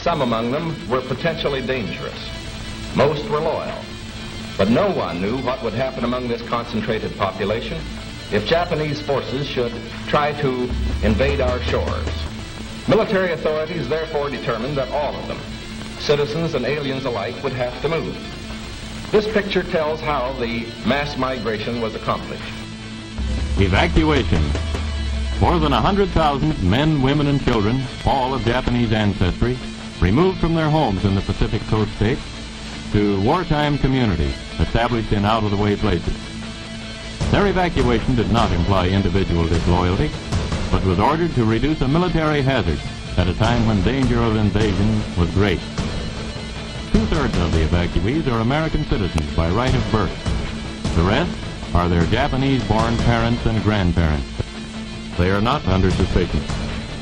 some among them were potentially dangerous. Most were loyal. But no one knew what would happen among this concentrated population if Japanese forces should try to invade our shores. Military authorities therefore determined that all of them, citizens and aliens alike, would have to move. This picture tells how the mass migration was accomplished. Evacuation. More than 100,000 men, women, and children, all of Japanese ancestry, removed from their homes in the Pacific Coast states to wartime communities established in out-of-the-way places. Their evacuation did not imply individual disloyalty, but was ordered to reduce a military hazard at a time when danger of invasion was great. Two-thirds of the evacuees are American citizens by right of birth. The rest are their Japanese-born parents and grandparents. They are not under suspicion.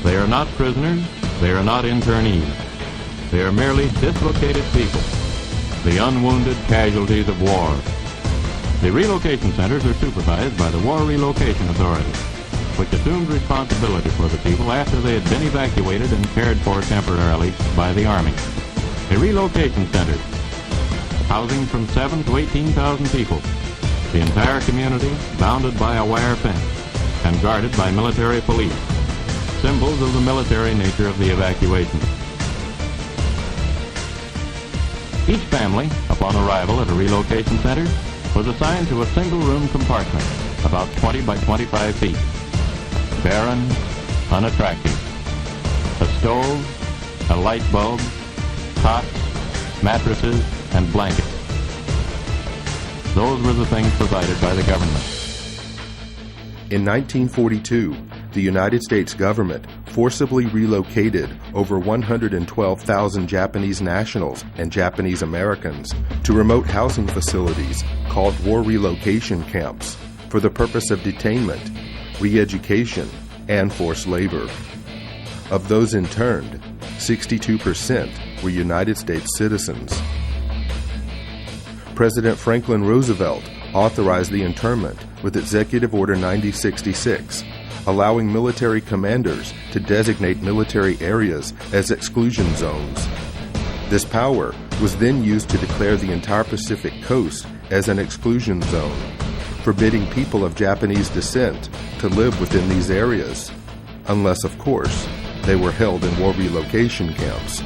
They are not prisoners. They are not internees. They are merely dislocated people, the unwounded casualties of war. The relocation centers are supervised by the War Relocation Authority, which assumed responsibility for the people after they had been evacuated and cared for temporarily by the Army. A relocation center, housing from 7,000 to 18,000 people, the entire community bounded by a wire fence and guarded by military police, symbols of the military nature of the evacuation. Each family, upon arrival at a relocation center, was assigned to a single-room compartment, about 20 by 25 feet. Barren, unattractive. A stove, a light bulb, cots, mattresses, and blankets. Those were the things provided by the government. In 1942, the United States government forcibly relocated over 112,000 Japanese nationals and Japanese Americans to remote housing facilities called war relocation camps for the purpose of detainment, re-education, and forced labor. Of those interned, 62% were United States citizens. President Franklin Roosevelt authorized the internment with Executive Order 9066, allowing military commanders to designate military areas as exclusion zones. This power was then used to declare the entire Pacific coast as an exclusion zone, forbidding people of Japanese descent to live within these areas, unless, of course, they were held in war relocation camps.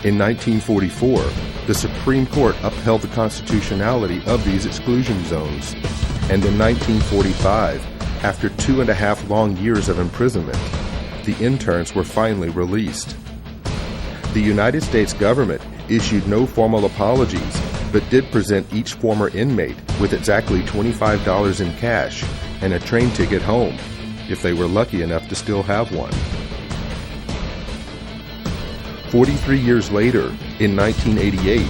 In 1944, the Supreme Court upheld the constitutionality of these exclusion zones, and in 1945, after 2.5 long years of imprisonment, the interns were finally released. The United States government issued no formal apologies, but did present each former inmate with exactly $25 in cash and a train ticket home, if they were lucky enough to still have one. 43 years later, in 1988,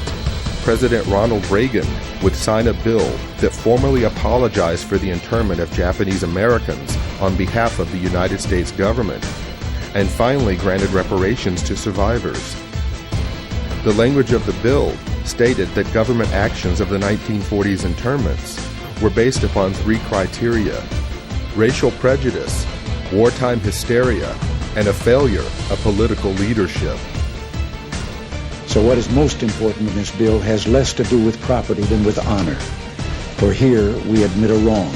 President Ronald Reagan would sign a bill that formally apologized for the internment of Japanese Americans on behalf of the United States government, and finally granted reparations to survivors. The language of the bill stated that government actions of the 1940s internments were based upon 3 criteria: racial prejudice, wartime hysteria, and a failure of political leadership. So what is most important in this bill has less to do with property than with honor. For here we admit a wrong.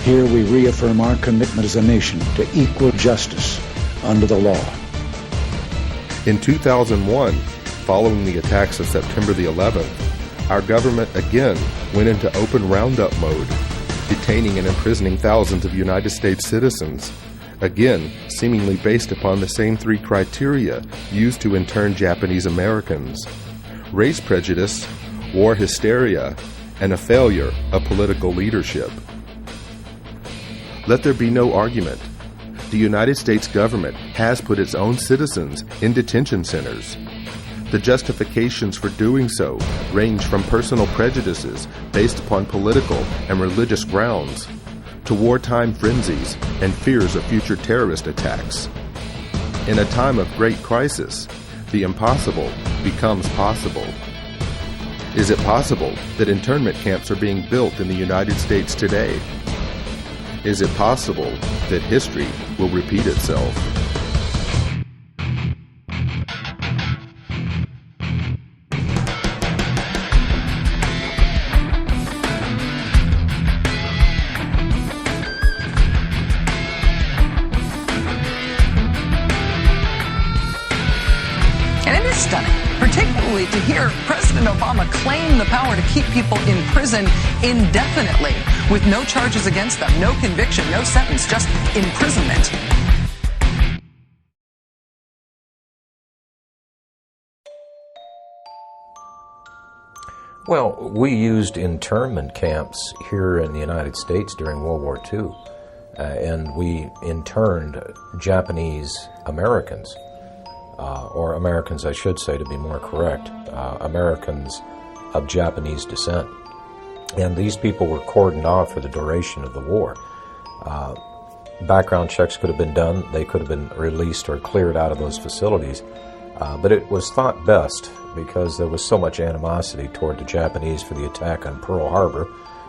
Here we reaffirm our commitment as a nation to equal justice under the law. In 2001, following the attacks of September the 11th, our government again went into open roundup mode, detaining and imprisoning thousands of United States citizens, again seemingly based upon the same 3 criteria used to intern Japanese Americans: race prejudice, war hysteria, and a failure of political leadership. Let there be no argument. The United States government has put its own citizens in detention centers. The justifications for doing so range from personal prejudices based upon political and religious grounds to wartime frenzies and fears of future terrorist attacks. In a time of great crisis, the impossible becomes possible. Is it possible that internment camps are being built in the United States today? Is it possible that history will repeat itself? especially to hear President Obama claim the power to keep people in prison indefinitely with no charges against them, no conviction, no sentence, just imprisonment. Well, we used internment camps here in the United States during World War II, and we interned Japanese Americans, or Americans, I should say, to be more correct, Americans of Japanese descent. And these people were cordoned off for the duration of the war. Background checks could have been done. They could have been released or cleared out of those facilities. But it was thought best, because there was so much animosity toward the Japanese for the attack on Pearl Harbor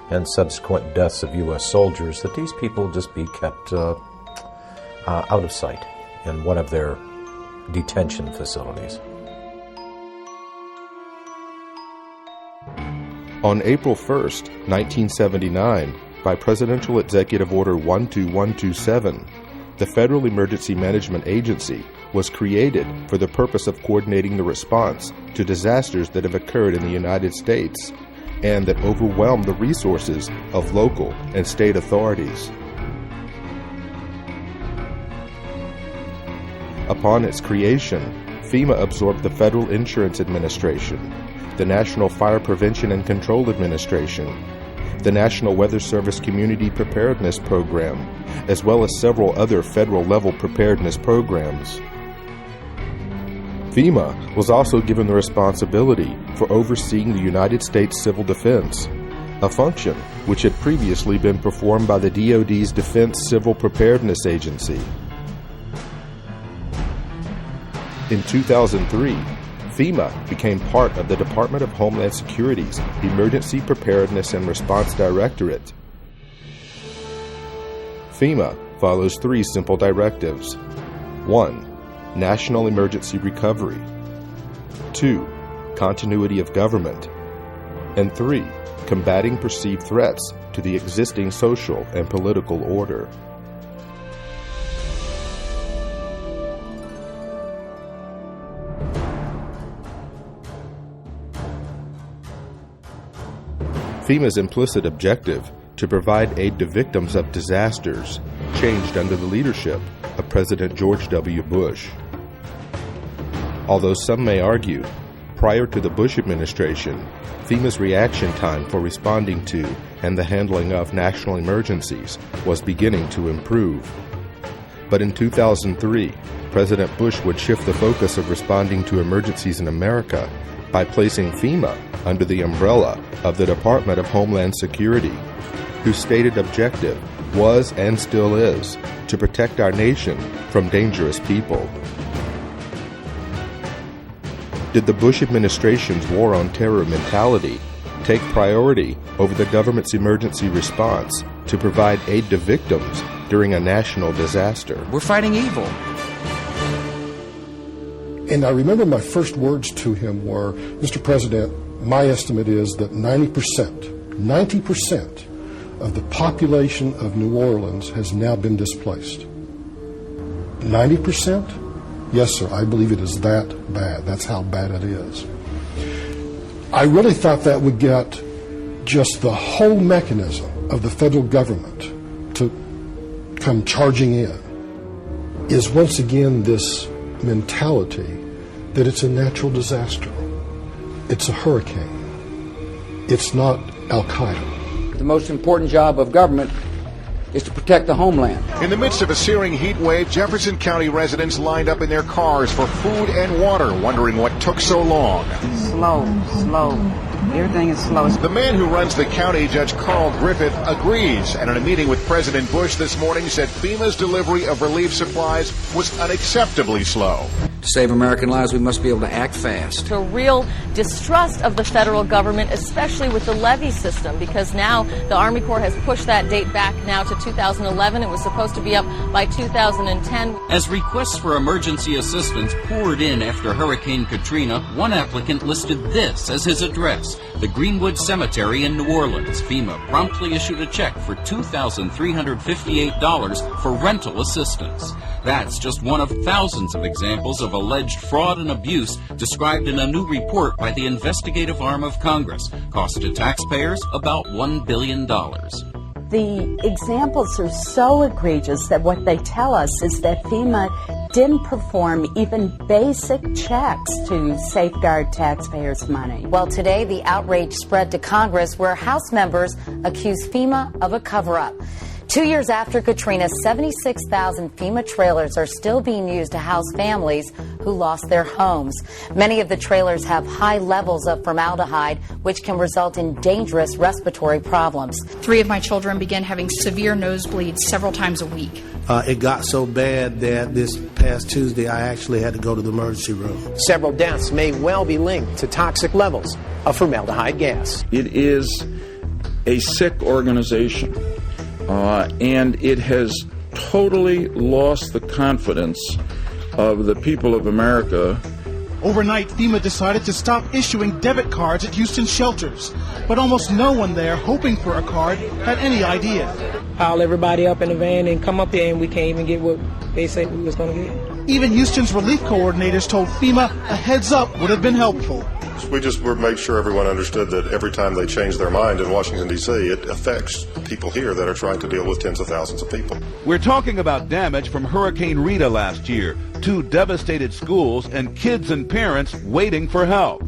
and subsequent deaths of U.S. soldiers, that these people just be kept out of sight in one of their detention facilities. On April 1st, 1979, by Presidential Executive Order 12127, the Federal Emergency Management Agency was created for the purpose of coordinating the response to disasters that have occurred in the United States and that overwhelm the resources of local and state authorities. Upon its creation, FEMA absorbed the Federal Insurance Administration, the National Fire Prevention and Control Administration, the National Weather Service Community Preparedness Program, as well as several other federal-level preparedness programs. FEMA was also given the responsibility for overseeing the United States Civil Defense, a function which had previously been performed by the DoD's Defense Civil Preparedness Agency. In 2003, FEMA became part of the Department of Homeland Security's Emergency Preparedness and Response Directorate. FEMA follows three simple directives. 1. National emergency recovery. 2. Continuity of government. And 3. Combating perceived threats to the existing social and political order. FEMA's implicit objective to provide aid to victims of disasters changed under the leadership of President George W. Bush. Although some may argue, prior to the Bush administration, FEMA's reaction time for responding to and the handling of national emergencies was beginning to improve. But in 2003, President Bush would shift the focus of responding to emergencies in America by placing FEMA under the umbrella of the Department of Homeland Security, whose stated objective was and still is to protect our nation from dangerous people. Did the Bush administration's war on terror mentality take priority over the government's emergency response to provide aid to victims during a national disaster? We're fighting evil. And I remember my first words to him were, Mr. President, my estimate is that 90% of the population of New Orleans has now been displaced. 90%? Yes, sir, I believe it is that bad. That's how bad it is. I really thought that would get just the whole mechanism of the federal government to come charging in, is once again this mentality that it's a natural disaster. It's a hurricane. It's not Al-Qaeda. The most important job of government is to protect the homeland. In the midst of a searing heat wave, Jefferson County residents lined up in their cars for food and water, wondering what took so long. Slow. Everything is slow. The man who runs the county, Judge Carl Griffith, agrees, and in a meeting with President Bush this morning said FEMA's delivery of relief supplies was unacceptably slow. To save American lives, we must be able to act fast. To a real distrust of the federal government, especially with the levy system, because now the Army Corps has pushed that date back now to 2011. It was supposed to be up by 2010. As requests for emergency assistance poured in after Hurricane Katrina, one applicant listed this as his address, the Greenwood Cemetery in New Orleans, FEMA promptly issued a check for $2,358 for rental assistance. That's just one of thousands of examples of alleged fraud and abuse described in a new report by the investigative arm of Congress. Cost to taxpayers about $1 billion. The examples are so egregious that what they tell us is that FEMA didn't perform even basic checks to safeguard taxpayers' money. Well, today the outrage spread to Congress where House members accuse FEMA of a cover-up. 2 years after Katrina, 76,000 FEMA trailers are still being used to house families who lost their homes. Many of the trailers have high levels of formaldehyde, which can result in dangerous respiratory problems. 3 of my children began having severe nosebleeds several times a week. It got so bad that this past Tuesday I actually had to go to the emergency room. Several deaths may well be linked to toxic levels of formaldehyde gas. It is a sick organization. And it has totally lost the confidence of the people of America. Overnight, FEMA decided to stop issuing debit cards at Houston shelters, but almost no one there hoping for a card had any idea. Pile everybody up in the van and come up here and we can't even get what they said we was going to get. Even Houston's relief coordinators told FEMA a heads up would have been helpful. We just made sure everyone understood that every time they change their mind in Washington, D.C., it affects people here that are trying to deal with tens of thousands of people. We're talking about damage from Hurricane Rita last year, 2 devastated schools, and kids and parents waiting for help.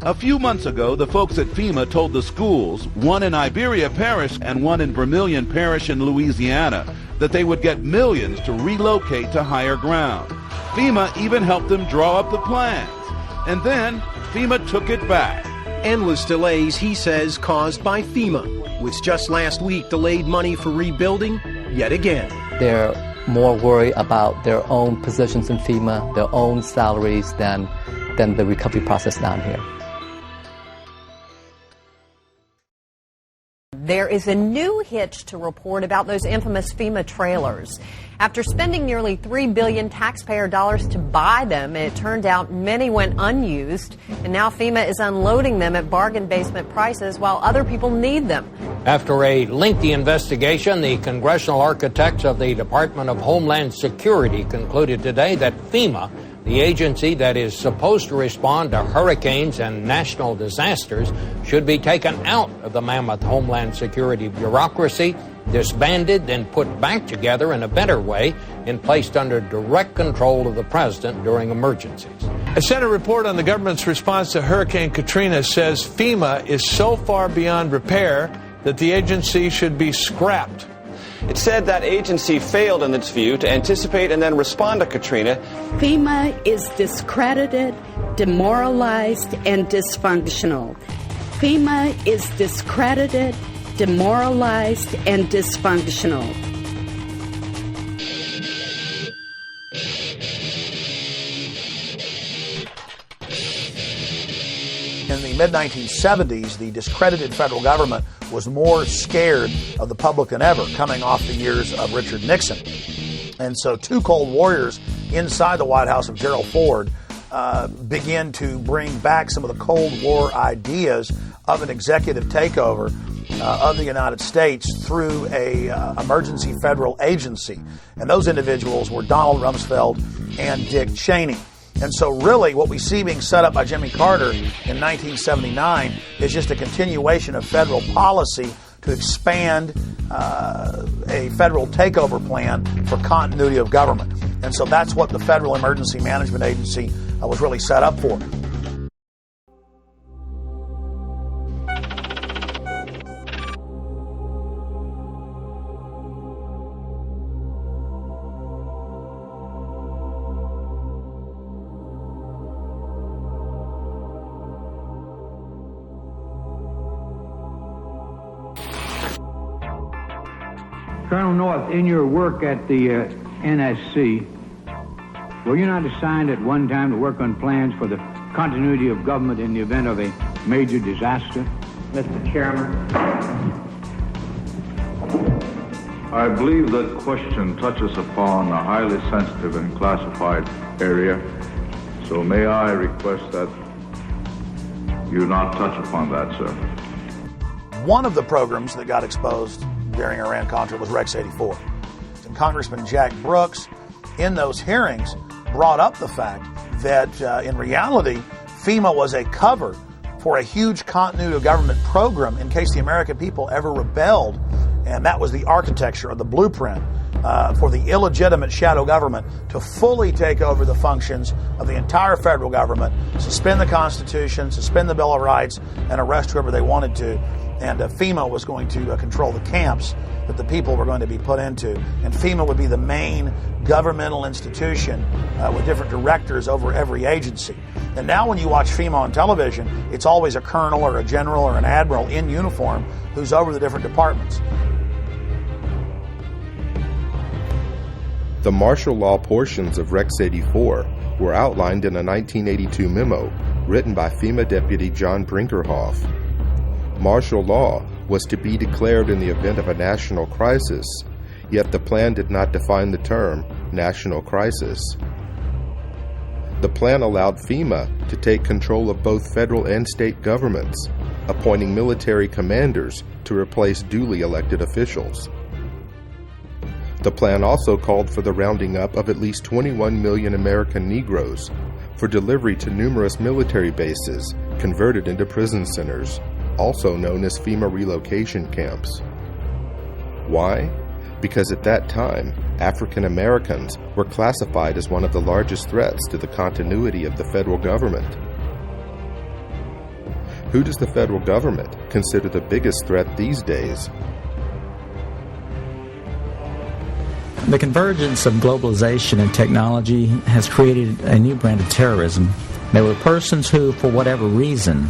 A few months ago, the folks at FEMA told the schools, one in Iberia Parish and one in Vermilion Parish in Louisiana, that they would get millions to relocate to higher ground. FEMA even helped them draw up the plans. And then FEMA took it back. Endless delays, he says, caused by FEMA, which just last week delayed money for rebuilding yet again. They're more worried about their own positions in FEMA, their own salaries, than the recovery process down here. There is a new hitch to report about those infamous FEMA trailers. After spending nearly $3 billion taxpayer dollars to buy them, it turned out many went unused, and now FEMA is unloading them at bargain basement prices while other people need them. After a lengthy investigation, the congressional architects of the Department of Homeland Security concluded today that FEMA, the agency that is supposed to respond to hurricanes and national disasters, should be taken out of the mammoth Homeland Security bureaucracy, disbanded, then put back together in a better way and placed under direct control of the president during emergencies. A Senate report on the government's response to Hurricane Katrina says FEMA is so far beyond repair that the agency should be scrapped. It said that agency failed, in its view, to anticipate and then respond to Katrina. FEMA is discredited, demoralized, and dysfunctional. FEMA is discredited, demoralized, and dysfunctional. In the mid-1970s, the discredited federal government was more scared of the public than ever, coming off the years of Richard Nixon. And so 2 Cold Warriors inside the White House of Gerald Ford began to bring back some of the Cold War ideas of an executive takeover of the United States through a emergency federal agency. And those individuals were Donald Rumsfeld and Dick Cheney. And so really what we see being set up by Jimmy Carter in 1979 is just a continuation of federal policy to expand a federal takeover plan for continuity of government. And so that's what the Federal Emergency Management Agency was really set up for. Colonel North, in your work at the NSC, were you not assigned at one time to work on plans for the continuity of government in the event of a major disaster? Mr. Chairman. I believe that question touches upon a highly sensitive and classified area, so may I request that you not touch upon that, sir? One of the programs that got exposed during Iran-Contra was Rex 84. And Congressman Jack Brooks, in those hearings, brought up the fact that in reality, FEMA was a cover for a huge continuity of government program in case the American people ever rebelled. And that was the architecture or the blueprint for the illegitimate shadow government to fully take over the functions of the entire federal government, suspend the Constitution, suspend the Bill of Rights, and arrest whoever they wanted to. And FEMA was going to control the camps that the people were going to be put into. And FEMA would be the main governmental institution with different directors over every agency. And now when you watch FEMA on television, it's always a colonel or a general or an admiral in uniform who's over the different departments. The martial law portions of Rex 84 were outlined in a 1982 memo written by FEMA Deputy John Brinkerhoff. Martial law was to be declared in the event of a national crisis, yet the plan did not define the term national crisis. The plan allowed FEMA to take control of both federal and state governments, appointing military commanders to replace duly elected officials. The plan also called for the rounding up of at least 21 million American Negroes for delivery to numerous military bases converted into prison centers, also known as FEMA relocation camps. Why? Because at that time, African Americans were classified as one of the largest threats to the continuity of the federal government. Who does the federal government consider the biggest threat these days? The convergence of globalization and technology has created a new brand of terrorism. There were persons who, for whatever reason,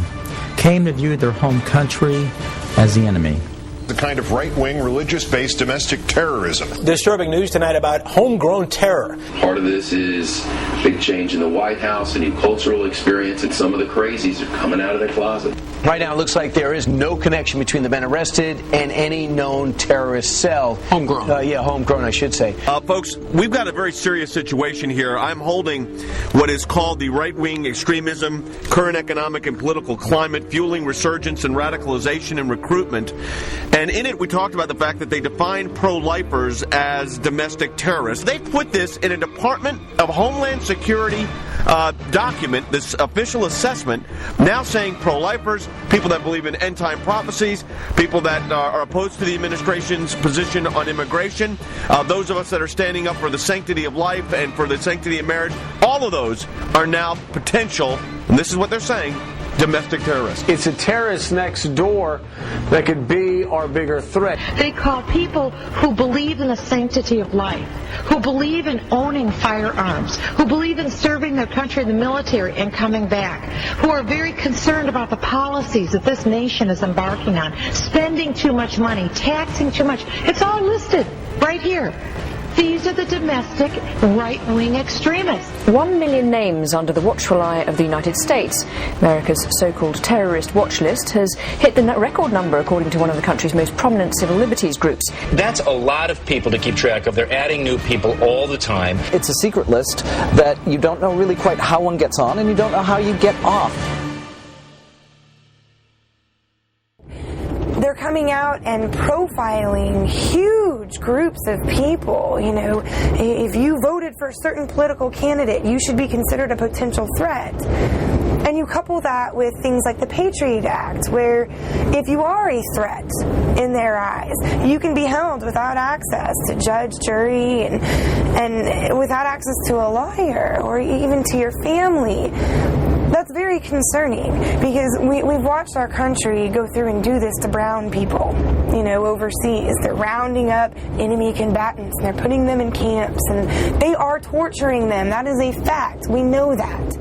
came to view their home country as the enemy. The kind of right-wing, religious-based domestic terrorism. Disturbing news tonight about homegrown terror. Part of this is big change in the White House, a new cultural experience, and some of the crazies are coming out of their closet. Right now, it looks like there is no connection between the men arrested and any known terrorist cell. Homegrown. Homegrown, I should say. Folks, we've got a very serious situation here. I'm holding what is called the right-wing extremism, current economic and political climate, fueling resurgence and radicalization and recruitment. And in it, we talked about the fact that they define pro-lifers as domestic terrorists. They put this in a Department of Homeland Security document, this official assessment, now saying pro-lifers, people that believe in end-time prophecies, people that are opposed to the administration's position on immigration, those of us that are standing up for the sanctity of life and for the sanctity of marriage, all of those are now potential, and this is what they're saying, domestic terrorists. It's a terrorist next door that could be our bigger threat. They call people who believe in the sanctity of life, who believe in owning firearms, who believe in serving their country in the military and coming back, who are very concerned about the policies that this nation is embarking on, spending too much money, taxing too much. It's all listed right here. These are the domestic right-wing extremists. 1 million names under the watchful eye of the United States. America's so-called terrorist watch list has hit the record number according to one of the country's most prominent civil liberties groups. That's a lot of people to keep track of. They're adding new people all the time. It's a secret list that you don't know really quite how one gets on and you don't know how you get off. They're coming out and profiling huge groups of people. You know, if you voted for a certain political candidate, you should be considered a potential threat. And you couple that with things like the Patriot Act, where if you are a threat in their eyes, you can be held without access to judge, jury, and without access to a lawyer or even to your family. That's very concerning because we've watched our country go through and do this to brown people, you know, overseas. They're rounding up enemy combatants and they're putting them in camps and they are torturing them. That is a fact. We know that.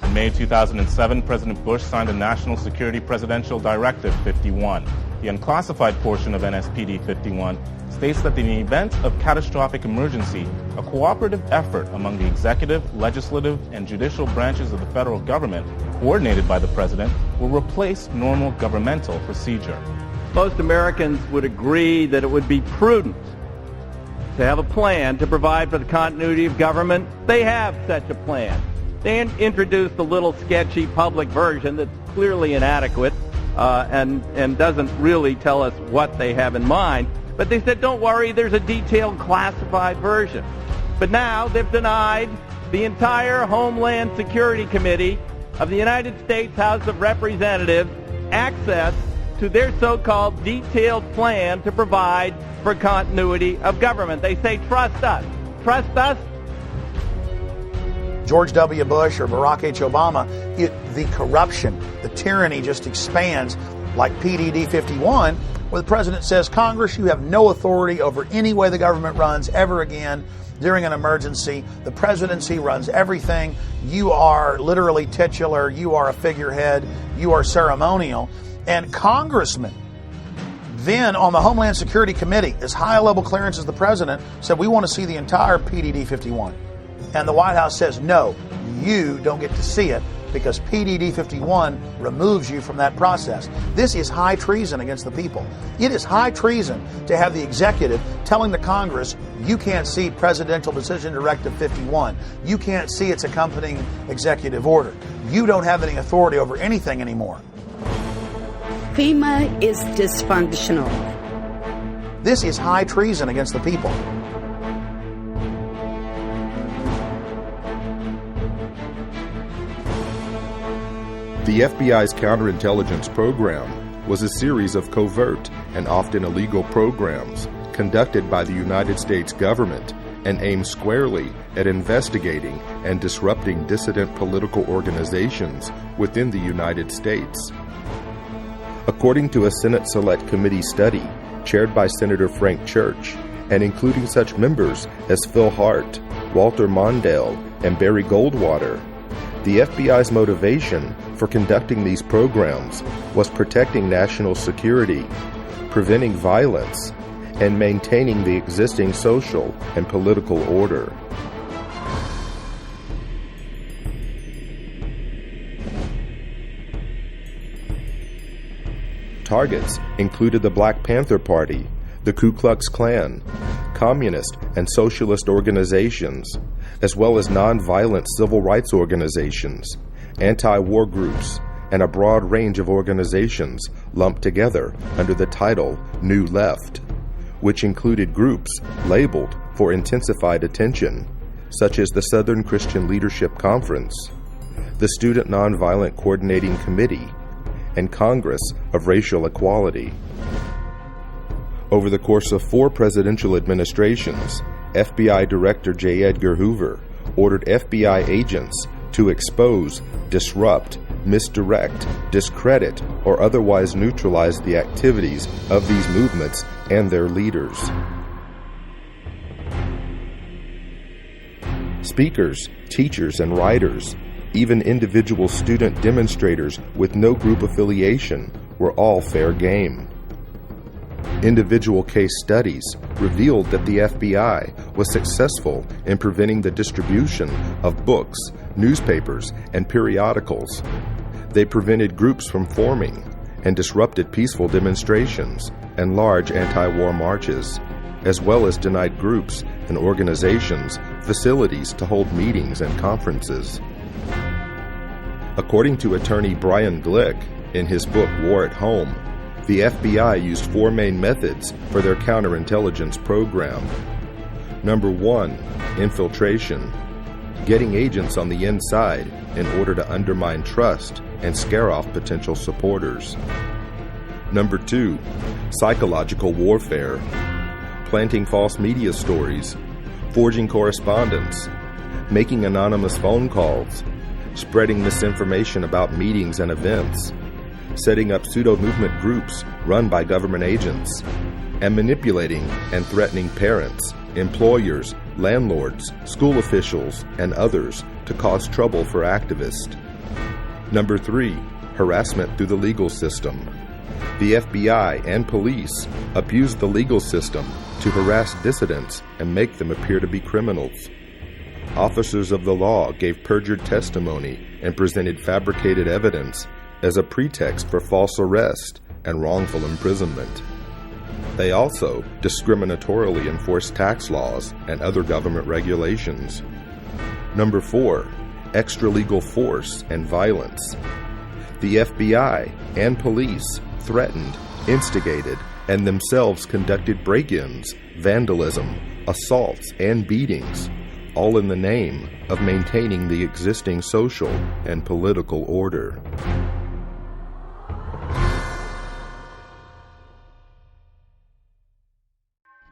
In May 2007, President Bush signed the National Security Presidential Directive 51. The unclassified portion of NSPD 51 states that in the event of catastrophic emergency, a cooperative effort among the executive, legislative, and judicial branches of the federal government, coordinated by the president, will replace normal governmental procedure. Most Americans would agree that it would be prudent to have a plan to provide for the continuity of government. They have such a plan. They introduced a little sketchy public version that's clearly inadequate and doesn't really tell us what they have in mind. But they said, don't worry, there's a detailed classified version. But now they've denied the entire Homeland Security Committee of the United States House of Representatives access to their so-called detailed plan to provide for continuity of government. They say, trust us. Trust us. George W. Bush or Barack H. Obama, the corruption, the tyranny just expands like PDD 51, where the president says, Congress, you have no authority over any way the government runs ever again during an emergency. The presidency runs everything. You are literally titular. You are a figurehead. You are ceremonial. And congressmen then on the Homeland Security Committee, as high a level clearance as the president, said, we want to see the entire PDD 51. And the White House says, no, you don't get to see it because PDD 51 removes you from that process. This is high treason against the people. It is high treason to have the executive telling the Congress, you can't see Presidential Decision Directive 51. You can't see its accompanying executive order. You don't have any authority over anything anymore. FEMA is dysfunctional. This is high treason against the people. The FBI's counterintelligence program was a series of covert and often illegal programs conducted by the United States government and aimed squarely at investigating and disrupting dissident political organizations within the United States. According to a Senate Select Committee study chaired by Senator Frank Church, and including such members as Phil Hart, Walter Mondale, and Barry Goldwater, the FBI's motivation for conducting these programs was protecting national security, preventing violence, and maintaining the existing social and political order. Targets included the Black Panther Party, the Ku Klux Klan, communist and socialist organizations, as well as nonviolent civil rights organizations, anti-war groups, and a broad range of organizations lumped together under the title New Left, which included groups labeled for intensified attention, such as the Southern Christian Leadership Conference, the Student Nonviolent Coordinating Committee, and Congress of Racial Equality. Over the course of 4 presidential administrations, FBI Director J. Edgar Hoover ordered FBI agents to expose, disrupt, misdirect, discredit, or otherwise neutralize the activities of these movements and their leaders. Speakers, teachers, and writers, even individual student demonstrators with no group affiliation, were all fair game. Individual case studies revealed that the FBI was successful in preventing the distribution of books, newspapers, and periodicals. They prevented groups from forming and disrupted peaceful demonstrations and large anti-war marches, as well as denied groups and organizations facilities to hold meetings and conferences. According to attorney Brian Glick in his book War at Home, the FBI used 4 main methods for their counterintelligence program. Number 1, infiltration, getting agents on the inside in order to undermine trust and scare off potential supporters. Number 2, psychological warfare, planting false media stories, forging correspondence, making anonymous phone calls, spreading misinformation about meetings and events, setting up pseudo-movement groups run by government agents, and manipulating and threatening parents, employers, landlords, school officials, and others to cause trouble for activists. Number 3, harassment through the legal system. The FBI and police abused the legal system to harass dissidents and make them appear to be criminals. Officers of the law gave perjured testimony and presented fabricated evidence as a pretext for false arrest and wrongful imprisonment. They also discriminatorily enforced tax laws and other government regulations. Number 4, extralegal force and violence. The FBI and police threatened, instigated, and themselves conducted break-ins, vandalism, assaults, and beatings, all in the name of maintaining the existing social and political order.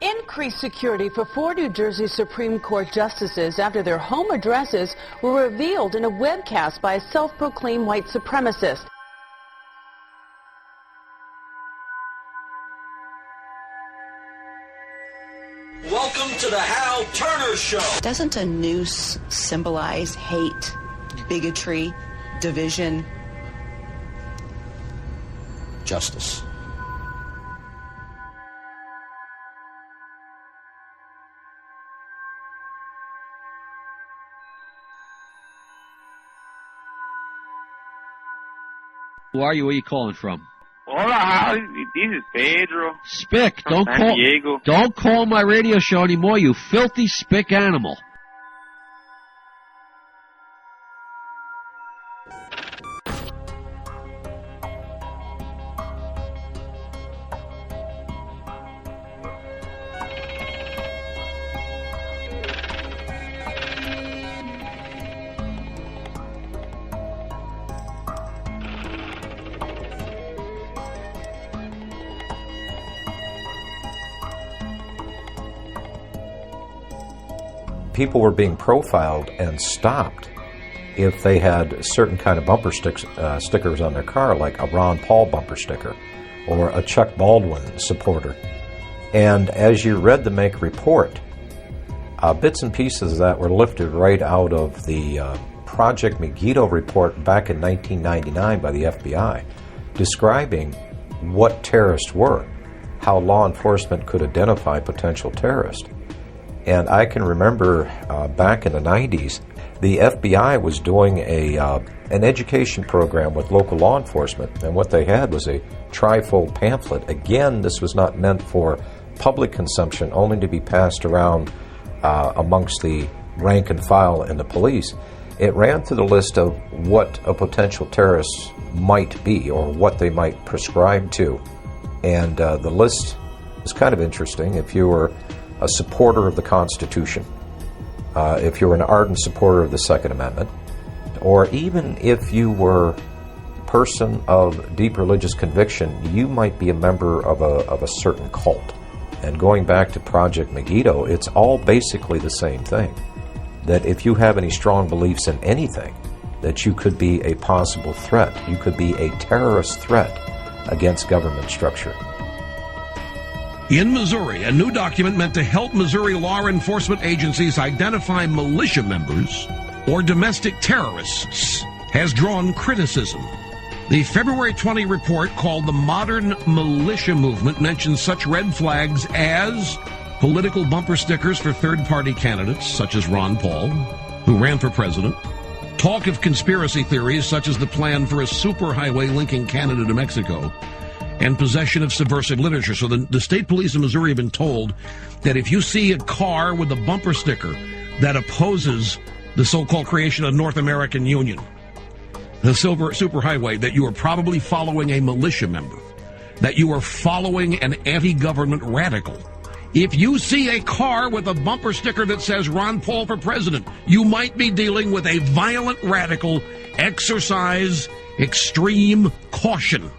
Increased security for 4 New Jersey Supreme Court justices after their home addresses were revealed in a webcast by a self-proclaimed white supremacist. Welcome to the Hal Turner Show. Doesn't a noose symbolize hate, bigotry, division? Justice. Who are you? Where are you calling from? Hola, this is Pedro. Spick, From San Diego. Don't call my radio show anymore, you filthy spick animal. People were being profiled and stopped if they had certain kind of bumper stickers on their car, like a Ron Paul bumper sticker or a Chuck Baldwin supporter. And as you read the Make report, bits and pieces of that were lifted right out of the Project Megiddo report back in 1999 by the FBI, describing what terrorists were, how law enforcement could identify potential terrorists. And I can remember back in the 90s, the FBI was doing an education program with local law enforcement, and what they had was a trifold pamphlet. Again, this was not meant for public consumption, only to be passed around amongst the rank and file and the police. It ran through the list of what a potential terrorist might be or what they might prescribe to. And the list is kind of interesting. If you were a supporter of the Constitution, if you were an ardent supporter of the Second Amendment, or even if you were a person of deep religious conviction, you might be a member of a certain cult. And going back to Project Megiddo, it's all basically the same thing. That if you have any strong beliefs in anything, that you could be a possible threat. You could be a terrorist threat against government structure. In Missouri, a new document meant to help Missouri law enforcement agencies identify militia members or domestic terrorists has drawn criticism. The February 20 report, called the Modern Militia Movement, mentions such red flags as political bumper stickers for third-party candidates, such as Ron Paul, who ran for president, talk of conspiracy theories, such as the plan for a superhighway linking Canada to Mexico, and possession of subversive literature. So the state police in Missouri have been told that if you see a car with a bumper sticker that opposes the so-called creation of North American Union, the superhighway, that you are probably following a militia member, that you are following an anti-government radical. If you see a car with a bumper sticker that says Ron Paul for president, you might be dealing with a violent radical. Exercise extreme caution.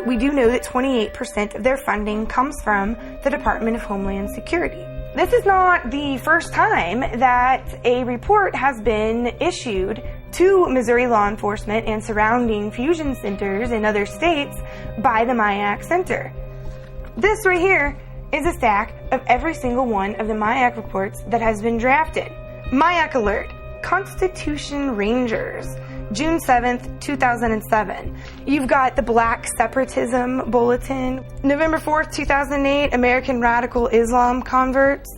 We do know that 28% of their funding comes from the Department of Homeland Security. This is not the first time that a report has been issued to Missouri law enforcement and surrounding fusion centers in other states by the MIAC Center. This right here is a stack of every single one of the MIAC reports that has been drafted. MIAC Alert, Constitution Rangers, June 7th, 2007. You've got the Black Separatism Bulletin. November 4th, 2008, American Radical Islam Converts.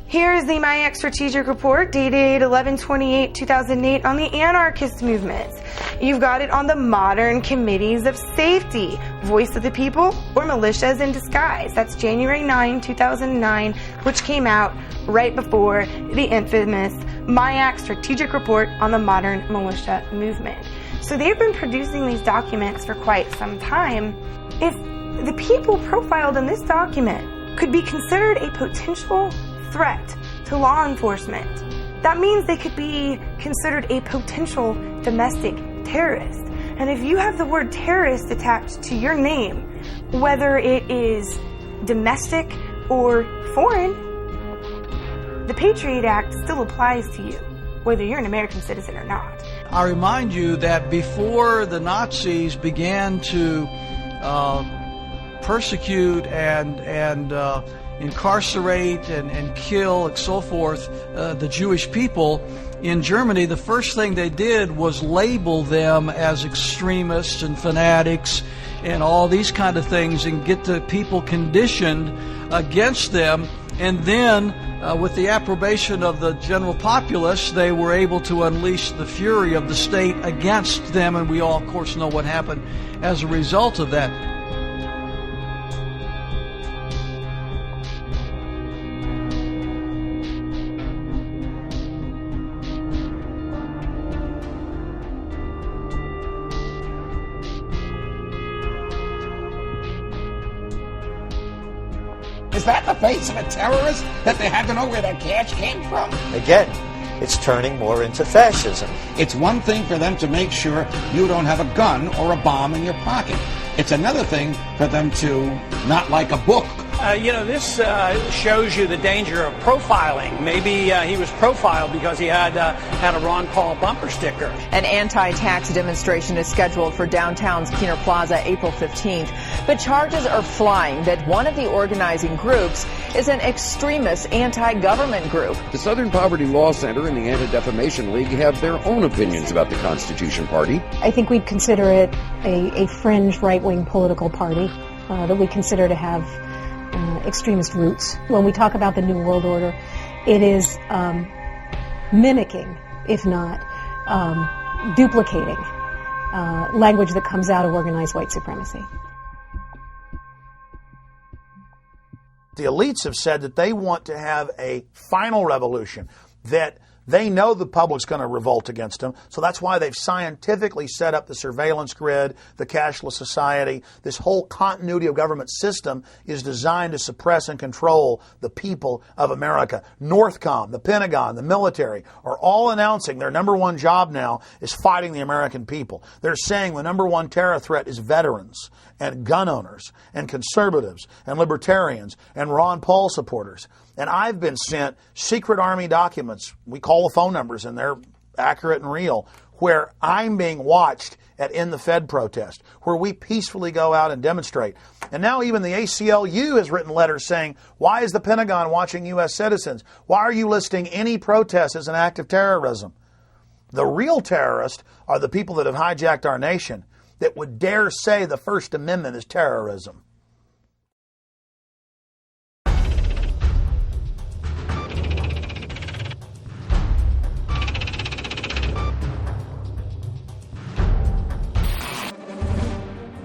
Here's the MIAC Strategic Report dated 11/28/2008 on the anarchist movement. You've got it on the Modern Committees of Safety, Voice of the People, or Militias in Disguise. That's January 9, 2009, which came out right before the infamous MIAC Strategic Report on the Modern Militia Movement. So they've been producing these documents for quite some time. If the people profiled in this document could be considered a potential threat to law enforcement, that means they could be considered a potential domestic terrorist. And if you have the word terrorist attached to your name, whether it is domestic or foreign, the Patriot Act still applies to you, whether you're an American citizen or not. I remind you that before the Nazis began to persecute and incarcerate and kill and so forth the Jewish people in Germany, the first thing they did was label them as extremists and fanatics and all these kind of things and get the people conditioned against them. And then with the approbation of the general populace, they were able to unleash the fury of the state against them, and we all, of course, know what happened as a result of that. Is that the face of a terrorist that they had to know where their cash came from? Again, it's turning more into fascism. It's one thing for them to make sure you don't have a gun or a bomb in your pocket. It's another thing for them to not like a book. This shows you the danger of profiling. Maybe he was profiled because he had a Ron Paul bumper sticker. An anti-tax demonstration is scheduled for downtown's Keener Plaza April 15th. But charges are flying that one of the organizing groups is an extremist anti-government group. The Southern Poverty Law Center and the Anti-Defamation League have their own opinions about the Constitution Party. I think we'd consider it a fringe right-wing political party that we consider to have extremist roots. When we talk about the New World Order, it is mimicking, if not duplicating, language that comes out of organized white supremacy. The elites have said that they want to have a final revolution, that they know the public's going to revolt against them, so that's why they've scientifically set up the surveillance grid, the cashless society. This whole continuity of government system is designed to suppress and control the people of America. Northcom, the Pentagon, the military are all announcing their number one job now is fighting the American people. They're saying the number one terror threat is veterans and gun owners and conservatives and libertarians and Ron Paul supporters. And I've been sent secret Army documents, we call the phone numbers and they're accurate and real, where I'm being watched at In the Fed protest, where we peacefully go out and demonstrate. And now even the ACLU has written letters saying, why is the Pentagon watching U.S. citizens? Why are you listing any protest as an act of terrorism? The real terrorists are the people that have hijacked our nation that would dare say the First Amendment is terrorism.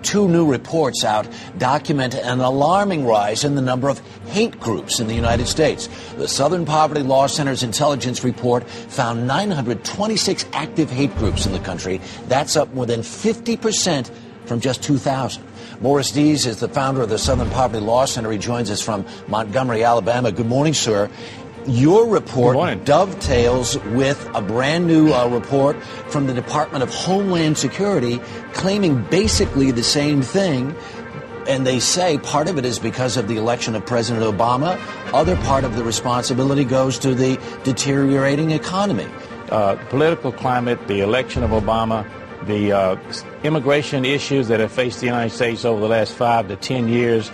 Two new reports out document an alarming rise in the number of hate groups in the United States. The Southern Poverty Law Center's intelligence report found 926 active hate groups in the country. That's up more than 50% from just 2000. Morris Dees is the founder of the Southern Poverty Law Center. He joins us from Montgomery, Alabama. Good morning, sir. Your report dovetails with a brand new report from the Department of Homeland Security claiming basically the same thing. And they say part of it is because of the election of President Obama. Other part of the responsibility goes to the deteriorating economy. Political climate, the election of Obama, the immigration issues that have faced the United States over the last 5 to 10 years,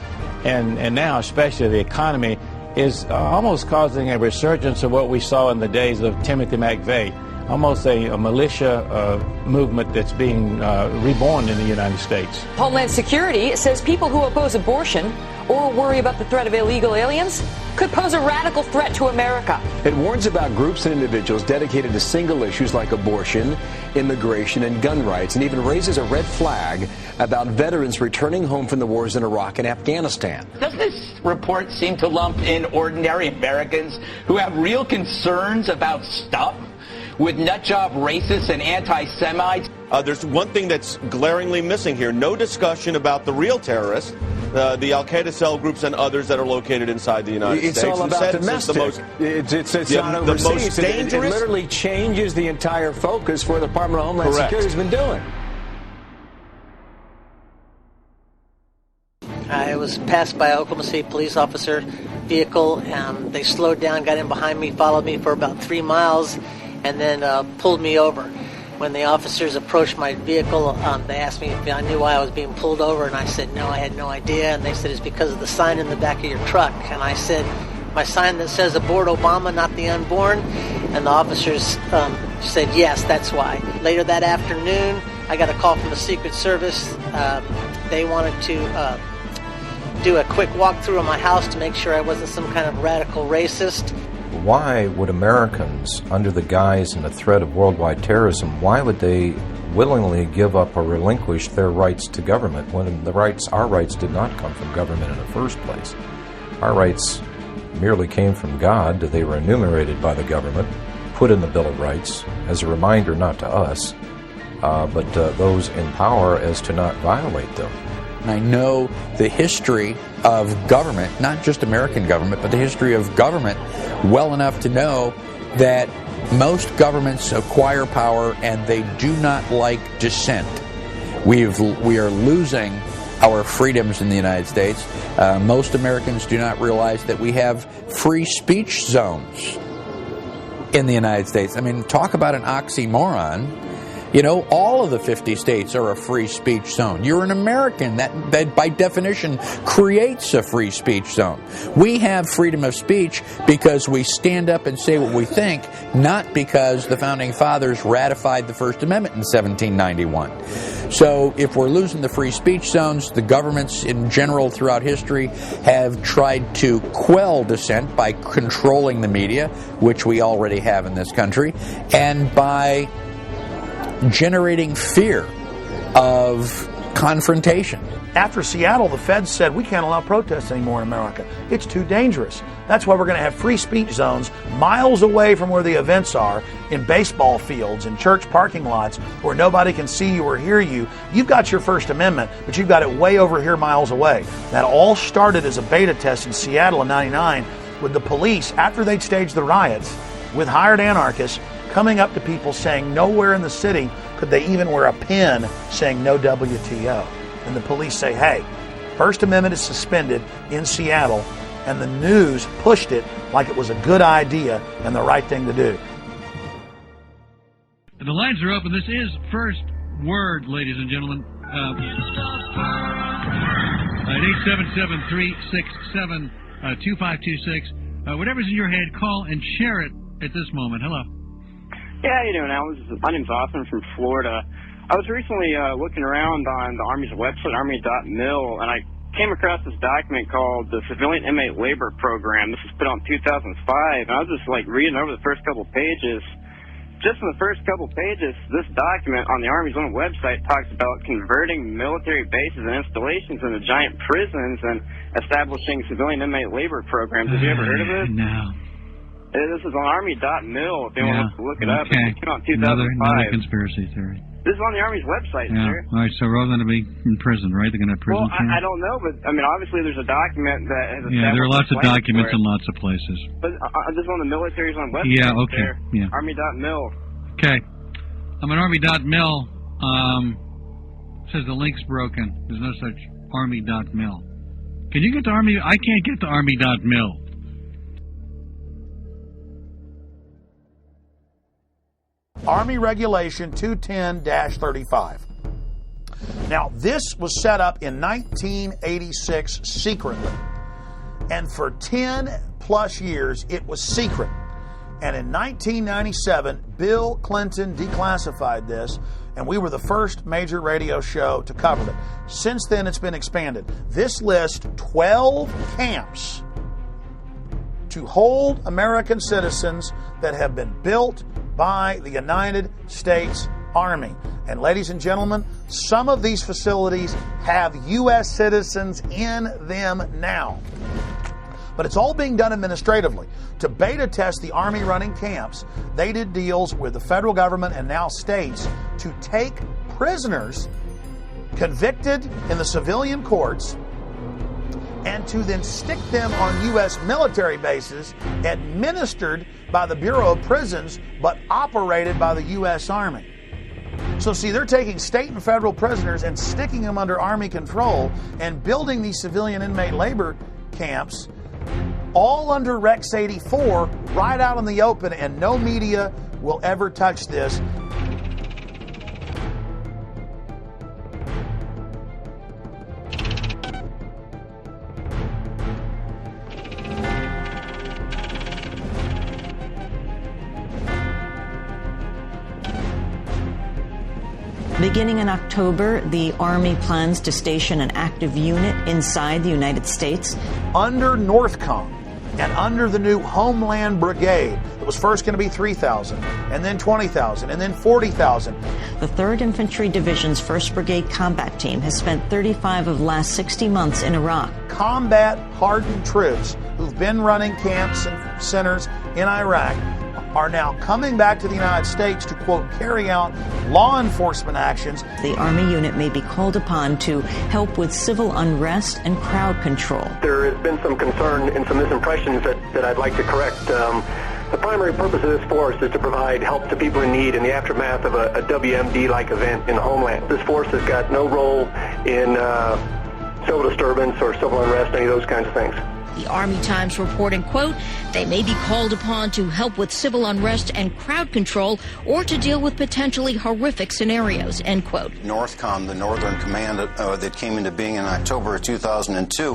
and now especially the economy, is almost causing a resurgence of what we saw in the days of Timothy McVeigh. almost a militia movement that's being reborn in the United States. Homeland Security says people who oppose abortion or worry about the threat of illegal aliens could pose a radical threat to America. It warns about groups and individuals dedicated to single issues like abortion, immigration, and gun rights, and even raises a red flag about veterans returning home from the wars in Iraq and Afghanistan. Does this report seem to lump in ordinary Americans who have real concerns about stuff with nutjob racists and anti-Semites? There's one thing that's glaringly missing here. No discussion about the real terrorists, the Al-Qaeda cell groups and others that are located inside the United States. It's all about domestic. It's not overseas. The most dangerous. It literally changes the entire focus for the Department of Homeland Security has been doing. I was passed by an Oklahoma City police officer vehicle. They slowed down, got in behind me, followed me for about 3 miles, and then pulled me over. When the officers approached my vehicle, they asked me if I knew why I was being pulled over, and I said no, I had no idea. And they said it's because of the sign in the back of your truck. And I said, my sign that says aboard Obama, not the unborn. And the officers said yes, that's why. Later that afternoon, I got a call from the Secret Service. They wanted to do a quick walkthrough of my house to make sure I wasn't some kind of radical racist. Why would Americans, under the guise and the threat of worldwide terrorism, why would they willingly give up or relinquish their rights to government when our rights did not come from government in the first place? Our rights merely came from God. They were enumerated by the government, put in the Bill of Rights as a reminder not to us, but those in power as to not violate them. I know the history of government, not just American government, but the history of government well enough to know that most governments acquire power and they do not like dissent. We are losing our freedoms in the United States. Most Americans do not realize that we have free speech zones in the United States. I mean, talk about an oxymoron. You know, all of the 50 states are a free speech zone. You're an American. That by definition creates a free speech zone. We have freedom of speech because we stand up and say what we think, not because the Founding Fathers ratified the First Amendment in 1791. So if we're losing the free speech zones, the governments in general throughout history have tried to quell dissent by controlling the media, which we already have in this country, and by generating fear of confrontation. After Seattle, the feds said we can't allow protests anymore in America. It's too dangerous. That's why we're going to have free speech zones miles away from where the events are, in baseball fields, in church parking lots, where nobody can see you or hear you. You've got your First Amendment, but you've got it way over here miles away. That all started as a beta test in Seattle in '99 with the police, after they'd staged the riots, with hired anarchists, coming up to people saying nowhere in the city could they even wear a pin saying no WTO. And the police say, hey, First Amendment is suspended in Seattle, and the news pushed it like it was a good idea and the right thing to do. The lines are open. This is First Word, ladies and gentlemen. At 877-367-2526. Whatever's in your head, call and share it at this moment. Hello. Yeah, how you doing, Al? My name's Austin from Florida. I was recently looking around on the Army's website, Army.mil, and I came across this document called the Civilian Inmate Labor Program. This was put out in 2005, and I was just reading over the first couple pages. Just in the first couple pages, this document on the Army's own website talks about converting military bases and installations into giant prisons and establishing civilian inmate labor programs. Have you ever heard of this? No. This is on Army.mil if you want to look it up. Okay. It came out in 2005. Another conspiracy theory. This is on the Army's website, Yeah. sir. All right, so we're all going to be in prison, right? They're going to have prison camps? I don't know, but, I mean, obviously there's a document that has Yeah, there are lots of documents in in lots of places. But this is on the military's own website. Yeah, okay. There. Yeah. Army.mil. Okay. I'm on Army.mil. Says the link's broken. There's no such Army.mil. Can you get to Army? I can't get to Army.mil. Army Regulation 210-35. Now, this was set up in 1986 secretly. And for 10 plus years, it was secret. And in 1997, Bill Clinton declassified this, and we were the first major radio show to cover it. Since then, it's been expanded. This lists 12 camps to hold American citizens that have been built by the United States Army. And ladies and gentlemen, some of these facilities have U.S. citizens in them now. But it's all being done administratively. To beta test the Army running camps, they did deals with the federal government and now states to take prisoners convicted in the civilian courts and to then stick them on U.S. military bases administered by the Bureau of Prisons but operated by the U.S. Army. So see, they're taking state and federal prisoners and sticking them under Army control and building these civilian inmate labor camps all under Rex 84 right out in the open, and no media will ever touch this. Beginning in October, the Army plans to station an active unit inside the United States. Under NORTHCOM and under the new Homeland Brigade, it was first going to be 3,000, and then 20,000, and then 40,000. The 3rd Infantry Division's 1st Brigade Combat Team has spent 35 of the last 60 months in Iraq. Combat-hardened troops who've been running camps and centers in Iraq are now coming back to the United States to, quote, carry out law enforcement actions. The Army unit may be called upon to help with civil unrest and crowd control. There has been some concern and some misimpressions that I'd like to correct. The primary purpose of this force is to provide help to people in need in the aftermath of a WMD-like event in the homeland. This force has got no role in civil disturbance or civil unrest, any of those kinds of things. The Army Times reporting, quote, they may be called upon to help with civil unrest and crowd control or to deal with potentially horrific scenarios, end quote. NORTHCOM, the Northern Command that came into being in October of 2002,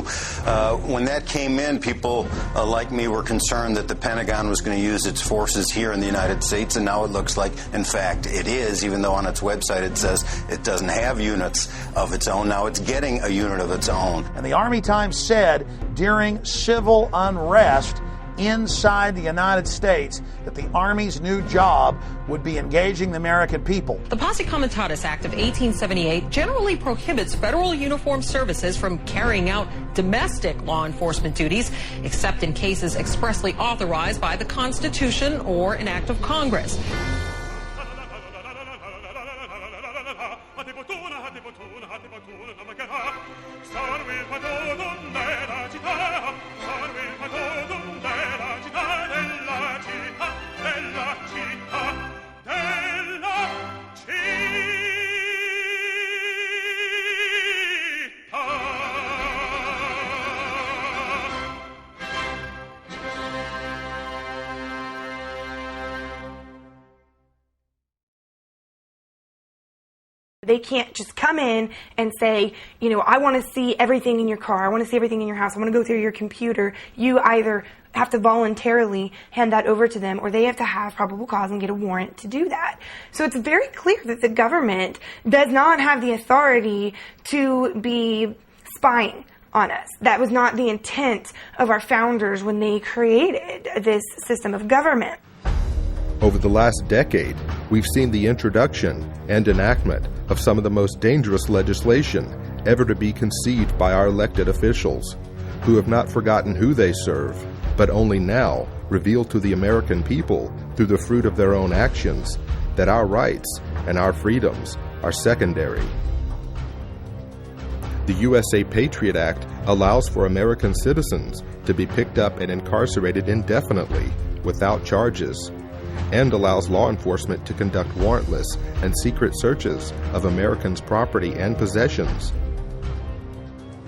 when that came in, people like me were concerned that the Pentagon was going to use its forces here in the United States, and now it looks like, in fact, it is, even though on its website it says it doesn't have units of its own. Now it's getting a unit of its own. And the Army Times said during civil unrest inside the United States that the Army's new job would be engaging the American people. The Posse Comitatus Act of 1878 generally prohibits federal uniformed services from carrying out domestic law enforcement duties, except in cases expressly authorized by the Constitution or an act of Congress. They can't just come in and say, you know, I want to see everything in your car. I want to see everything in your house. I want to go through your computer. You either have to voluntarily hand that over to them, or they have to have probable cause and get a warrant to do that. So it's very clear that the government does not have the authority to be spying on us. That was not the intent of our founders when they created this system of government. Over the last decade, we've seen the introduction and enactment of some of the most dangerous legislation ever to be conceived by our elected officials, who have not forgotten who they serve, but only now reveal to the American people, through the fruit of their own actions, that our rights and our freedoms are secondary. The USA Patriot Act allows for American citizens to be picked up and incarcerated indefinitely without charges, and allows law enforcement to conduct warrantless and secret searches of Americans' property and possessions.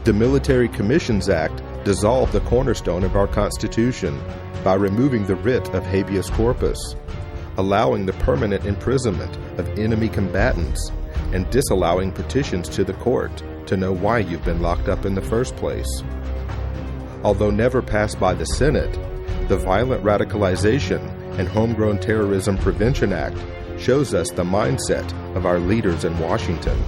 The Military Commissions Act dissolved the cornerstone of our Constitution by removing the writ of habeas corpus, allowing the permanent imprisonment of enemy combatants, and disallowing petitions to the court to know why you've been locked up in the first place. Although never passed by the Senate, the violent radicalization and Homegrown Terrorism Prevention Act shows us the mindset of our leaders in Washington.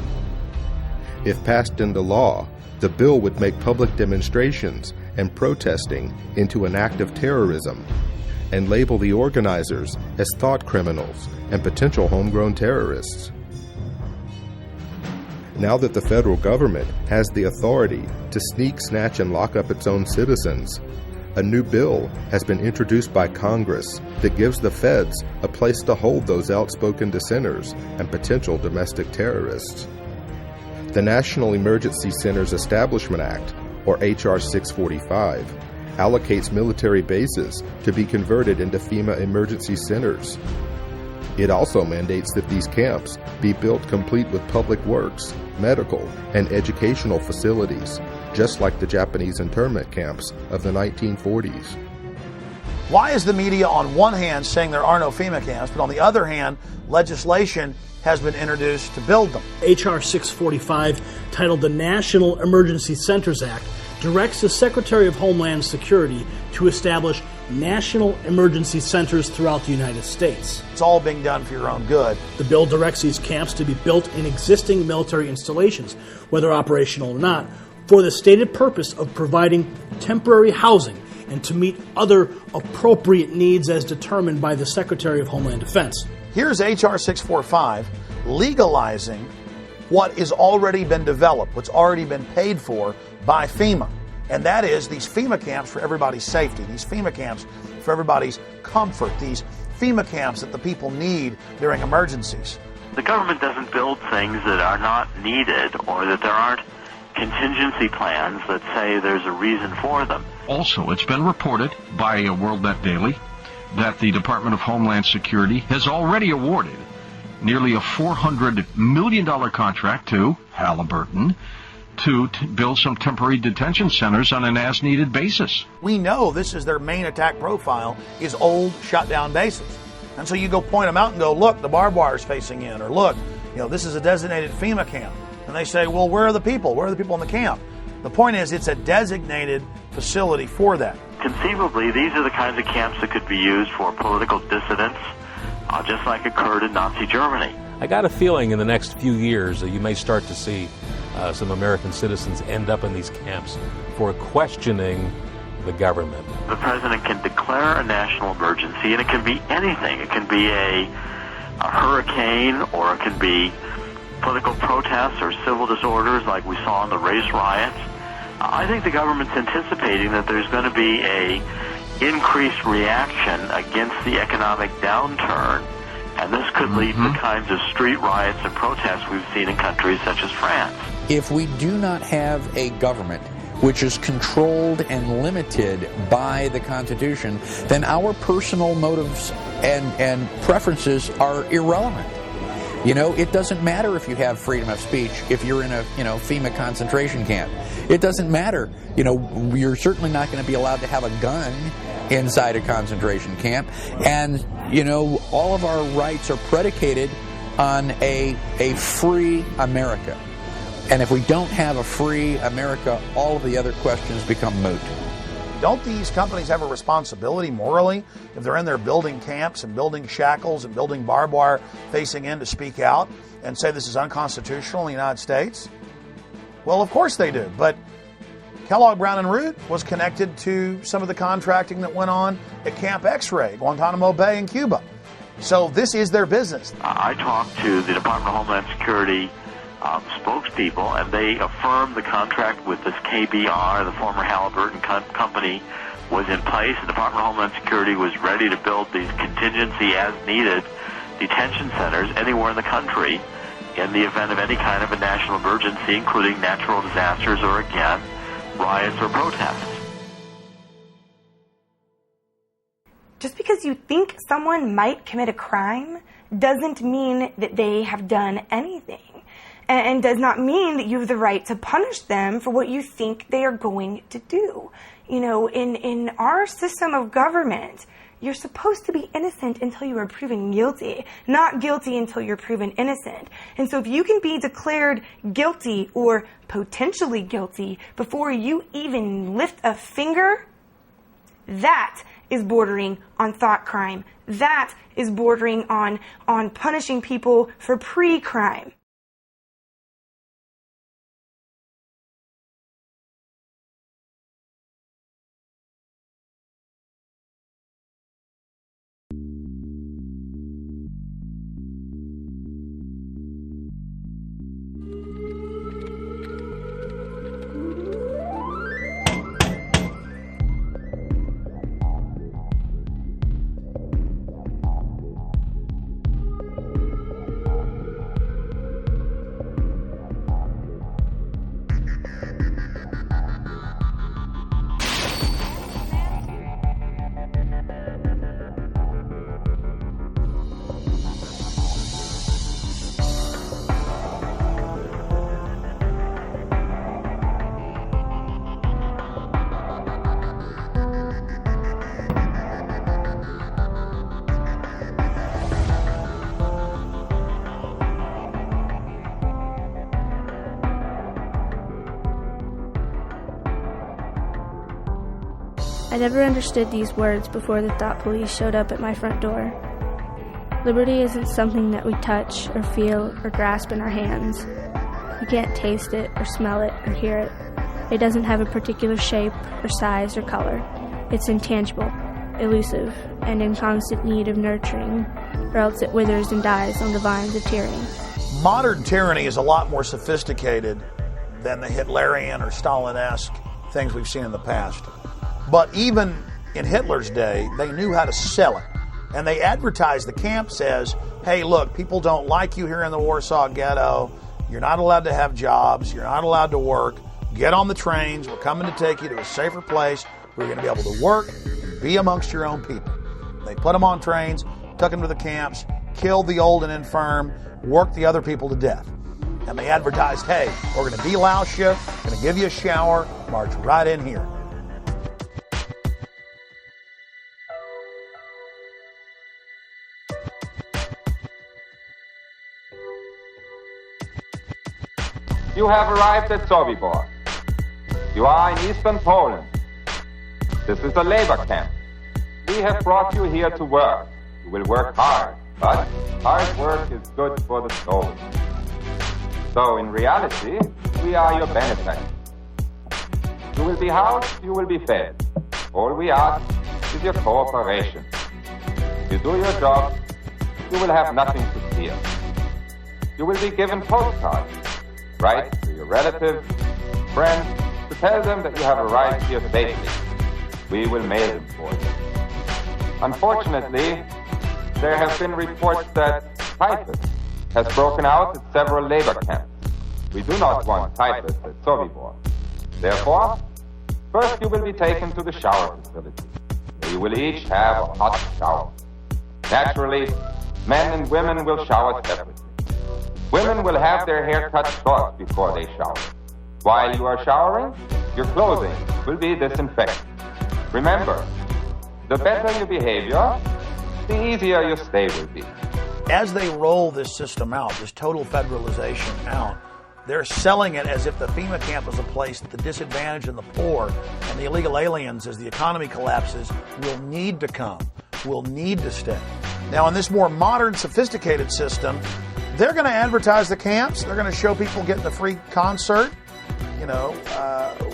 If passed into law, the bill would make public demonstrations and protesting into an act of terrorism and label the organizers as thought criminals and potential homegrown terrorists. Now that the federal government has the authority to sneak, snatch, and lock up its own citizens, a new bill has been introduced by Congress that gives the feds a place to hold those outspoken dissenters and potential domestic terrorists. The National Emergency Centers Establishment Act, or H.R. 645, allocates military bases to be converted into FEMA emergency centers. It also mandates that these camps be built complete with public works, medical, and educational facilities, just like the Japanese internment camps of the 1940s. Why is the media on one hand saying there are no FEMA camps, but on the other hand, legislation has been introduced to build them? H.R. 645, titled the National Emergency Centers Act, directs the Secretary of Homeland Security to establish national emergency centers throughout the United States. It's all being done for your own good. The bill directs these camps to be built in existing military installations, whether operational or not, for the stated purpose of providing temporary housing and to meet other appropriate needs as determined by the Secretary of Homeland Defense. Here's H.R. 645 legalizing what has already been developed, what's already been paid for by FEMA. And that is these FEMA camps for everybody's safety, these FEMA camps for everybody's comfort, these FEMA camps that the people need during emergencies. The government doesn't build things that are not needed or that there aren't contingency plans that say there's a reason for them. Also, it's been reported by WorldNet Daily that the Department of Homeland Security has already awarded nearly a $400 million contract to Halliburton to build some temporary detention centers on an as-needed basis. We know this is their main attack profile, is old, shut-down bases. And so you go point them out and go, look, the barbed wire's facing in, or look, this is a designated FEMA camp. And they say, well, where are the people? Where are the people in the camp? The point is, it's a designated facility for that. Conceivably, these are the kinds of camps that could be used for political dissidents, just like occurred in Nazi Germany. I got a feeling in the next few years that you may start to see some American citizens end up in these camps for questioning the government. The president can declare a national emergency, and it can be anything. It can be a hurricane, or it can be political protests or civil disorders like we saw in the race riots. I think the government's anticipating that there's going to be a increased reaction against the economic downturn, and this could lead to the kinds of street riots and protests we've seen in countries such as France. If we do not have a government which is controlled and limited by the Constitution, then our personal motives and preferences are irrelevant. It doesn't matter if you have freedom of speech if you're in a FEMA concentration camp. It doesn't matter. You're certainly not going to be allowed to have a gun inside a concentration camp. And, all of our rights are predicated on a free America. And if we don't have a free America, all of the other questions become moot. Don't these companies have a responsibility morally if they're in there building camps and building shackles and building barbed wire facing in to speak out and say this is unconstitutional in the United States? Well, of course they do. But Kellogg Brown and Root was connected to some of the contracting that went on at Camp X-Ray, Guantanamo Bay in Cuba. So this is their business. I talked to the Department of Homeland Security spokespeople, and they affirmed the contract with this KBR, the former Halliburton company, was in place. The Department of Homeland Security was ready to build these contingency as-needed detention centers anywhere in the country in the event of any kind of a national emergency, including natural disasters or, again, riots or protests. Just because you think someone might commit a crime doesn't mean that they have done anything, and does not mean that you have the right to punish them for what you think they are going to do. In our system of government, you're supposed to be innocent until you are proven guilty, not guilty until you're proven innocent. And so if you can be declared guilty or potentially guilty before you even lift a finger, that is bordering on thought crime. That is bordering on punishing people for pre-crime. I never understood these words before the thought police showed up at my front door. Liberty isn't something that we touch or feel or grasp in our hands. We can't taste it or smell it or hear it. It doesn't have a particular shape or size or color. It's intangible, elusive, and in constant need of nurturing, or else it withers and dies on the vines of tyranny. Modern tyranny is a lot more sophisticated than the Hitlerian or Stalin-esque things we've seen in the past. But even in Hitler's day, they knew how to sell it. And they advertised the camps as, hey, look, people don't like you here in the Warsaw Ghetto. You're not allowed to have jobs. You're not allowed to work. Get on the trains. We're coming to take you to a safer place where you're going to be able to work and be amongst your own people. They put them on trains, took them to the camps, killed the old and infirm, worked the other people to death. And they advertised, hey, we're going to delouse you, going to give you a shower, march right in here. You have arrived at Sobibor. You are in eastern Poland. This is a labor camp. We have brought you here to work. You will work hard, but hard work is good for the soul. So in reality, we are your benefactors. You will be housed, you will be fed. All we ask is your cooperation. If you do your job, you will have nothing to fear. You will be given postcards. Write to your relatives, friends, to tell them that you have arrived here safely. We will mail them for you. Unfortunately, there have been reports that typhus has broken out at several labor camps. We do not want typhus at Sobibor. Therefore, first you will be taken to the shower facility, where you will each have a hot shower. Naturally, men and women will shower separately. Women will have their hair cut short before they shower. While you are showering, your clothing will be disinfected. Remember, the better your behavior, the easier your stay will be. As they roll this system out, this total federalization out, they're selling it as if the FEMA camp is a place that the disadvantaged and the poor and the illegal aliens, as the economy collapses, will need to come, will need to stay. Now, in this more modern, sophisticated system, they're going to advertise the camps. They're going to show people getting the free concert,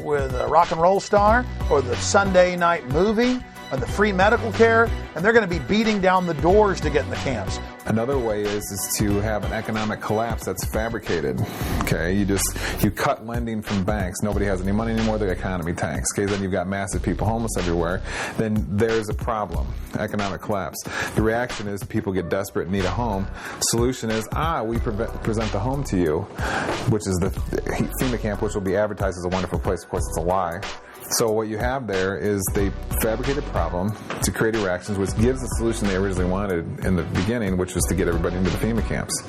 with a rock and roll star, or the Sunday night movie, or the free medical care, and they're going to be beating down the doors to get in the camps. Another way is to have an economic collapse that's fabricated. Okay, you cut lending from banks. Nobody has any money anymore. The economy tanks. Okay, then you've got massive people homeless everywhere. Then there's a problem. Economic collapse. The reaction is people get desperate and need a home. Solution is we present the home to you, which is the FEMA camp, which will be advertised as a wonderful place. Of course, it's a lie. So what you have there is they fabricate a problem to create reactions, which gives the solution they originally wanted in the beginning, which was to get everybody into the FEMA camps.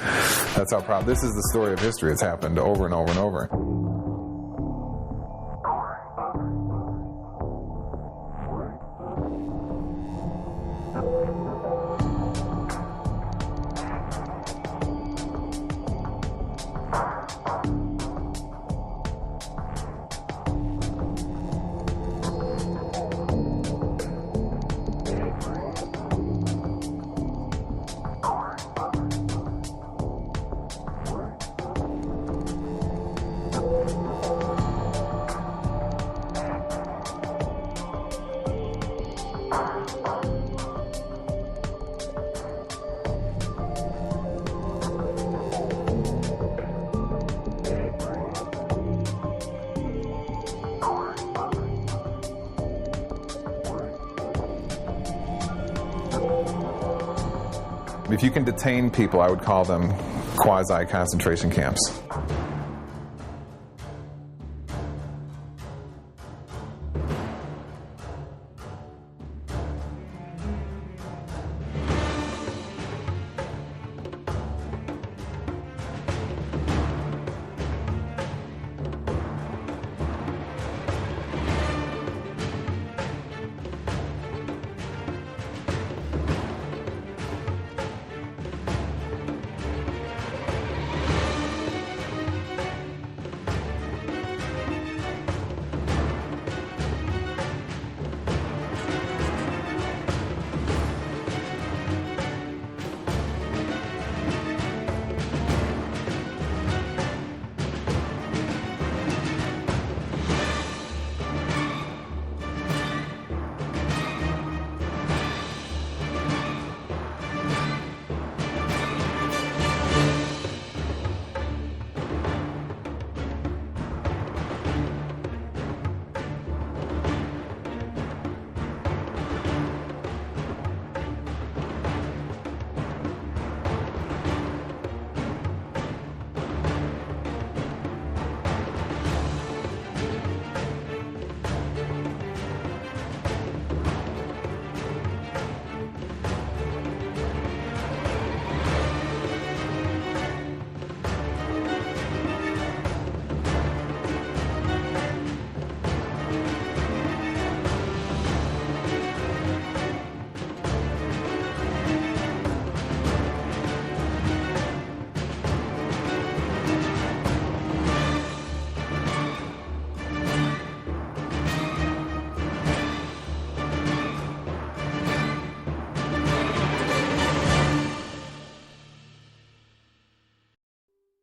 That's how problem. This is the story of history. It's happened over and over and over. If you can detain people, I would call them quasi-concentration camps.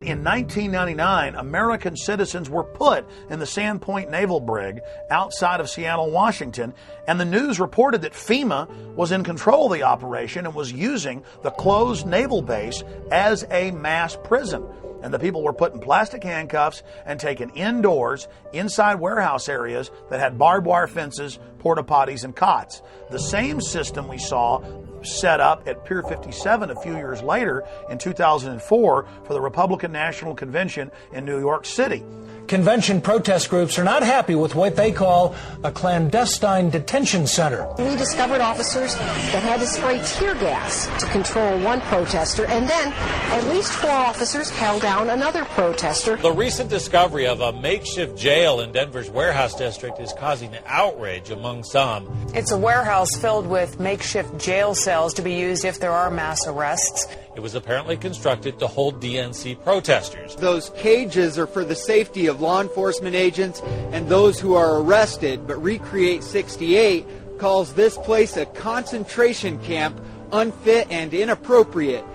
In 1999, American citizens were put in the Sandpoint Naval Brig outside of Seattle, Washington, and the news reported that FEMA was in control of the operation and was using the closed naval base as a mass prison. And the people were put in plastic handcuffs and taken indoors, inside warehouse areas that had barbed wire fences, porta potties, and cots. The same system we saw set up at Pier 57 a few years later in 2004 for the Republican National Convention in New York City. Convention protest groups are not happy with what they call a clandestine detention center. We discovered officers that had to spray tear gas to control one protester, and then at least 4 officers held down another protester. The recent discovery of a makeshift jail in Denver's warehouse district is causing outrage among some. It's a warehouse filled with makeshift jail cells to be used if there are mass arrests. It was apparently constructed to hold DNC protesters. Those cages are for the safety of law enforcement agents and those who are arrested, but Recreate 68 calls this place a concentration camp, unfit and inappropriate.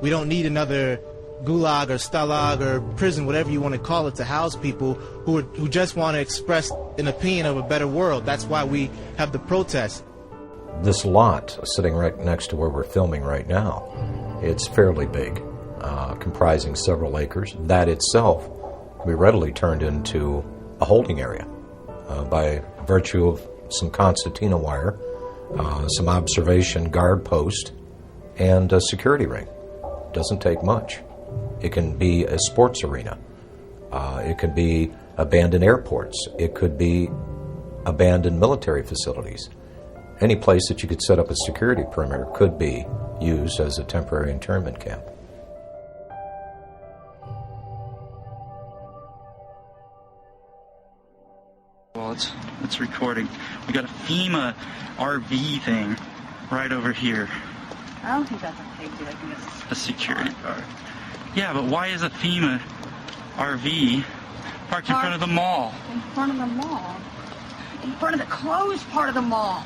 We don't need another gulag or stalag or prison, whatever you want to call it, to house people who just want to express an opinion of a better world. That's why we have the protests. This lot sitting right next to where we're filming right now, it's fairly big, comprising several acres. That itself can be readily turned into a holding area by virtue of some concertina wire, some observation guard post, and a security ring. Doesn't take much. It can be a sports arena. It could be abandoned airports. It could be abandoned military facilities. Any place that you could set up a security perimeter could be used as a temporary internment camp. Well, it's recording. We got a FEMA RV thing right over here. I don't think that's a fake dude. I think it's a security guard. Yeah, but why is a FEMA RV parked in front of the mall? In front of the mall? In front of the closed part of the mall.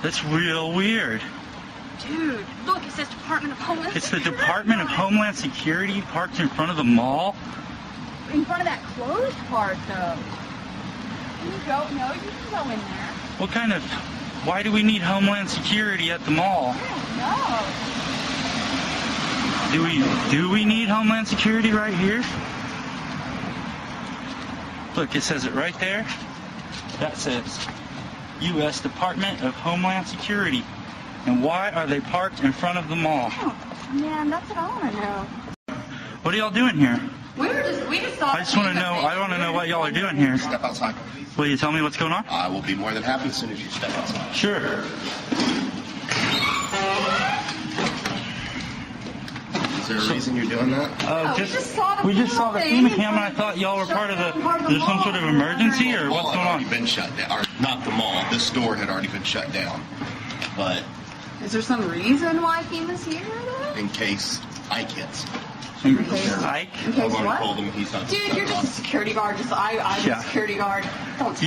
That's real weird. Dude, look, it says Department of Homeland It's the Security. Department of Homeland Security parked in front of the mall? In front of that closed part, though. Can you go? No, you can go in there. What kind of... Why do we need Homeland Security at the mall? No. Do we need Homeland Security right here? Look, it says it right there. That says U.S. Department of Homeland Security. And why are they parked in front of the mall? Oh, man, that's what I want to know. What are y'all doing here? We just thought. I just want to know. I want to know what y'all are doing here. Step outside, please. Will you tell me what's going on? I will be more than happy as soon as you step outside. Sure. Is there a reason you're doing that? We just saw the FEMA cam, and I thought y'all were part of the. There's some sort of emergency, or what's going on? Already been shut down. Or not the mall. This store had already been shut down. But Is there some reason why FEMA's here, though? in case Ike hits. In case I what? called him. He's not. Dude, you're just a security guard. I'm a security guard. Don't tell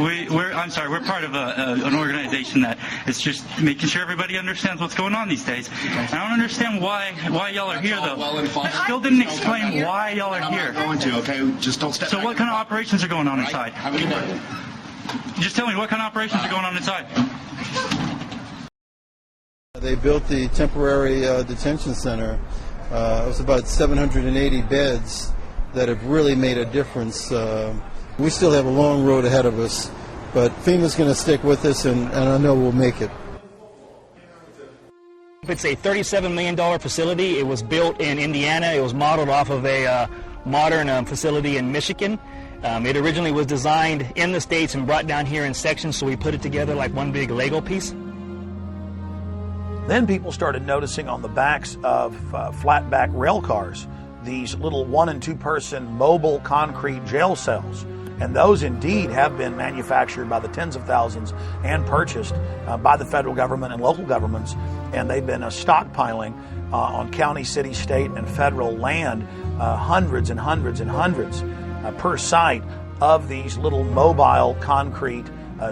me that. I'm sorry. We're part of an organization that is just making sure everybody understands what's going on these days. And I don't understand why y'all are here, though. You still didn't explain why y'all are here. I'm not going to. Okay, just don't step. So what kind of operations are going on inside? Have a good night. Just tell me what kind of operations are going on inside. They built the temporary detention center. It was about 780 beds that have really made a difference. We still have a long road ahead of us, but FEMA's going to stick with us, and I know we'll make it. It's a $37 million facility. It was built in Indiana. It was modeled off of a modern facility in Michigan. It originally was designed in the States and brought down here in sections, so we put it together like one big Lego piece. Then people started noticing on the backs of flatback rail cars these little 1- and 2-person mobile concrete jail cells. And those indeed have been manufactured by the tens of thousands and purchased by the federal government and local governments. And they've been stockpiling on county, city, state, and federal land hundreds and hundreds and hundreds per site of these little mobile concrete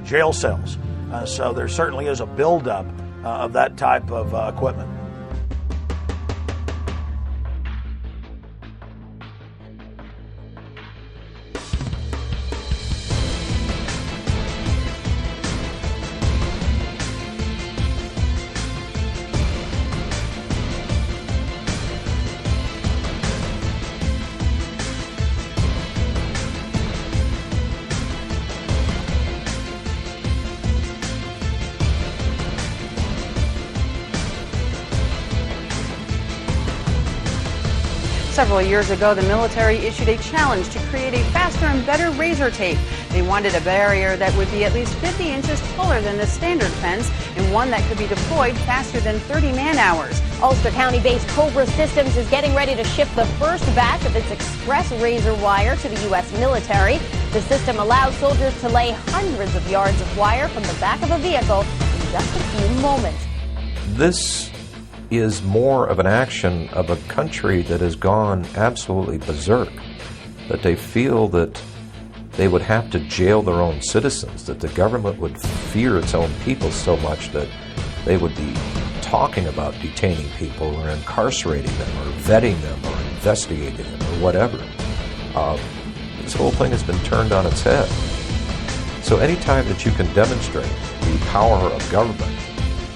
jail cells. So there certainly is a buildup of that type of equipment. Several years ago, the military issued a challenge to create a faster and better razor tape. They wanted a barrier that would be at least 50 inches taller than the standard fence and one that could be deployed faster than 30 man-hours. Ulster County-based Cobra Systems is getting ready to ship the first batch of its express razor wire to the U.S. military. The system allows soldiers to lay hundreds of yards of wire from the back of a vehicle in just a few moments. This is more of an action of a country that has gone absolutely berserk, that they feel that they would have to jail their own citizens, that the government would fear its own people so much that they would be talking about detaining people or incarcerating them or vetting them or investigating them or whatever. This whole thing has been turned on its head. So anytime that you can demonstrate the power of government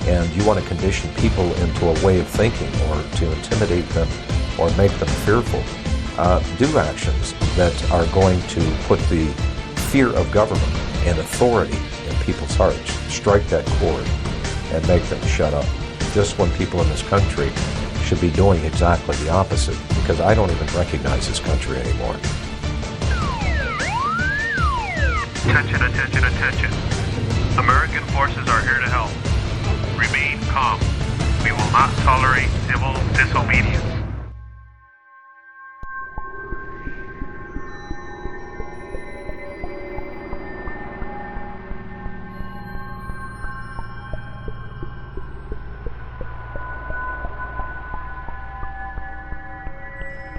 and you want to condition people into a way of thinking or to intimidate them or make them fearful, do actions that are going to put the fear of government and authority in people's hearts, strike that chord and make them shut up. Just when people in this country should be doing exactly the opposite, because I don't even recognize this country anymore. Attention, attention, attention. American forces are here to help. Remain calm. We will not tolerate civil disobedience.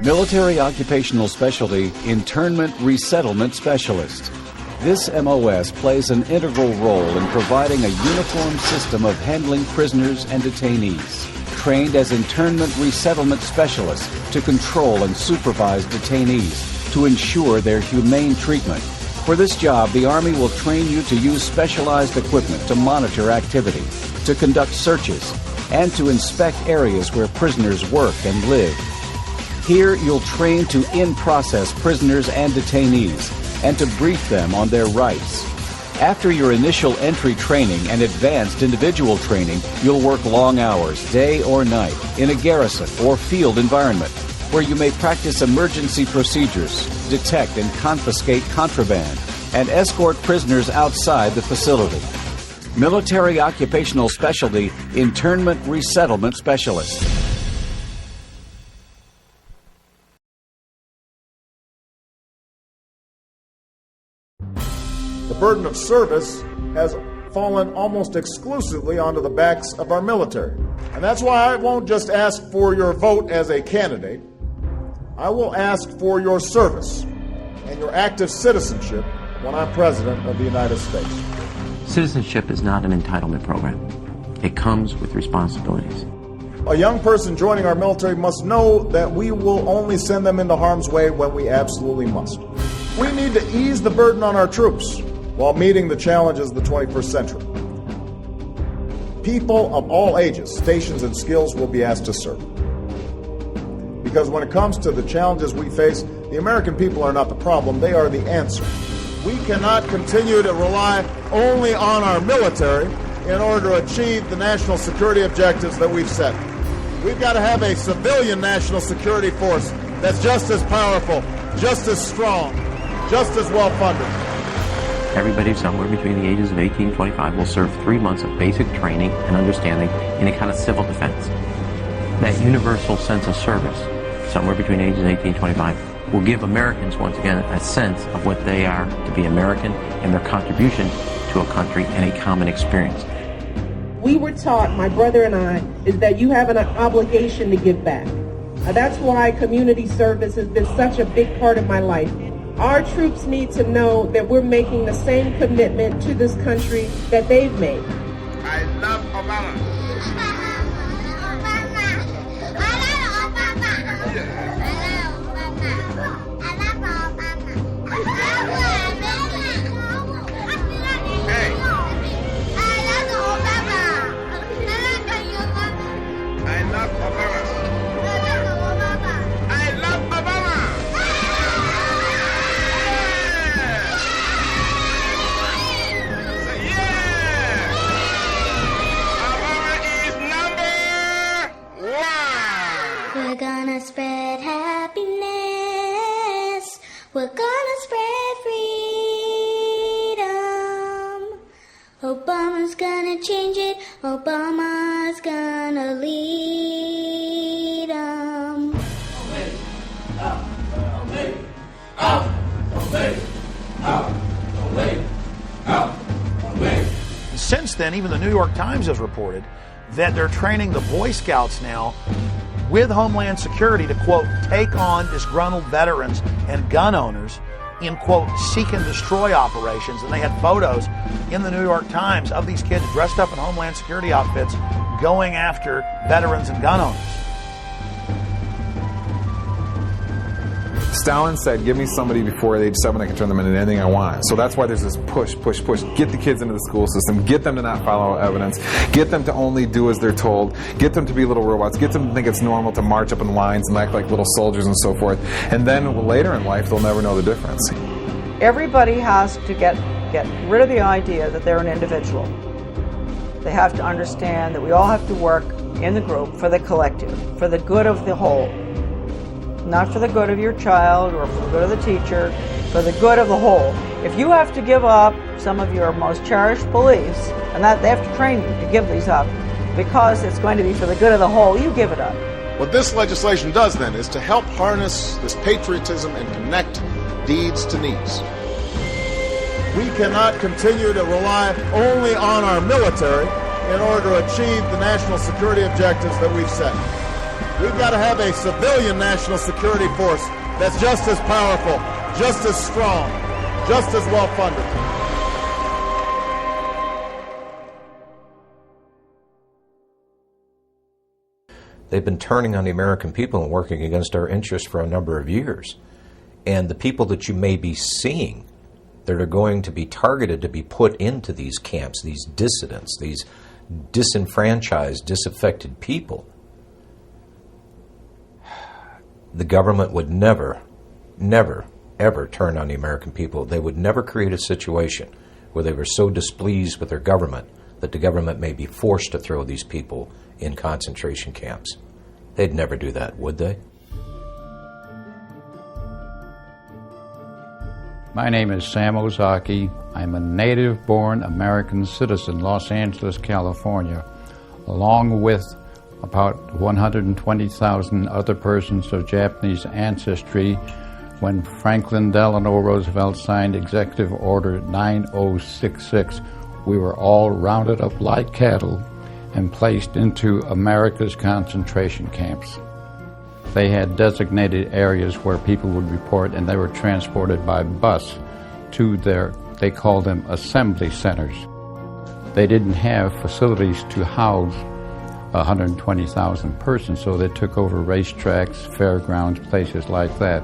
Military Occupational Specialty Internment Resettlement Specialist. This MOS plays an integral role in providing a uniform system of handling prisoners and detainees. Trained as internment resettlement specialists to control and supervise detainees to ensure their humane treatment. For this job, the Army will train you to use specialized equipment to monitor activity, to conduct searches, and to inspect areas where prisoners work and live. Here, you'll train to in-process prisoners and detainees and to brief them on their rights. After your initial entry training and advanced individual training, you'll work long hours, day or night, in a garrison or field environment, where you may practice emergency procedures, detect and confiscate contraband, and escort prisoners outside the facility. Military Occupational Specialty, Internment Resettlement Specialist. The burden of service has fallen almost exclusively onto the backs of our military. And that's why I won't just ask for your vote as a candidate. I will ask for your service and your active citizenship when I'm President of the United States. Citizenship is not an entitlement program. It comes with responsibilities. A young person joining our military must know that we will only send them into harm's way when we absolutely must. We need to ease the burden on our troops while meeting the challenges of the 21st century. People of all ages, stations, and skills will be asked to serve. Because when it comes to the challenges we face, the American people are not the problem, they are the answer. We cannot continue to rely only on our military in order to achieve the national security objectives that we've set. We've got to have a civilian national security force that's just as powerful, just as strong, just as well funded. Everybody somewhere between the ages of 18 and 25 will serve 3 months of basic training and understanding in a kind of civil defense. That universal sense of service, somewhere between ages 18 and 25, will give Americans, once again, a sense of what they are to be American and their contribution to a country and a common experience. We were taught, my brother and I, is that you have an obligation to give back. That's why community service has been such a big part of my life. Our troops need to know that we're making the same commitment to this country that they've made. I love Obama. We're gonna spread happiness. We're gonna spread freedom. Obama's gonna change it. Obama's gonna lead 'em. Since then, even the New York Times has reported that they're training the Boy Scouts now with Homeland Security to, quote, take on disgruntled veterans and gun owners in, quote, seek and destroy operations. And they had photos in the New York Times of these kids dressed up in Homeland Security outfits going after veterans and gun owners. Stalin said, give me somebody before age 7 that can turn them into anything I want. So that's why there's this push. Get the kids into the school system. Get them to not follow evidence. Get them to only do as they're told. Get them to be little robots. Get them to think it's normal to march up in lines and act like little soldiers and so forth. And then later in life, they'll never know the difference. Everybody has to get rid of the idea that they're an individual. They have to understand that we all have to work in the group for the collective, for the good of the whole. Not for the good of your child or for the good of the teacher, for the good of the whole. If you have to give up some of your most cherished beliefs, and that they have to train you to give these up because it's going to be for the good of the whole, you give it up. What this legislation does then is to help harness this patriotism and connect deeds to needs. We cannot continue to rely only on our military in order to achieve the national security objectives that we've set. We've got to have a civilian national security force that's just as powerful, just as strong, just as well funded. They've been turning on the American people and working against our interests for a number of years. And the people that you may be seeing that are going to be targeted to be put into these camps, these dissidents, these disenfranchised, disaffected people, the government would never, ever turn on the American people. They would never create a situation where they were so displeased with their government that the government may be forced to throw these people in concentration camps. They'd never do that, would they? My name is Sam Ozaki. I'm a native-born American citizen, Los Angeles, California, along with about 120,000 other persons of Japanese ancestry when Franklin Delano Roosevelt signed Executive Order 9066. We were all rounded up like cattle and placed into America's concentration camps. They had designated areas where people would report, and they were transported by bus to they called them assembly centers. They didn't have facilities to house 120,000 persons, so they took over racetracks, fairgrounds, places like that.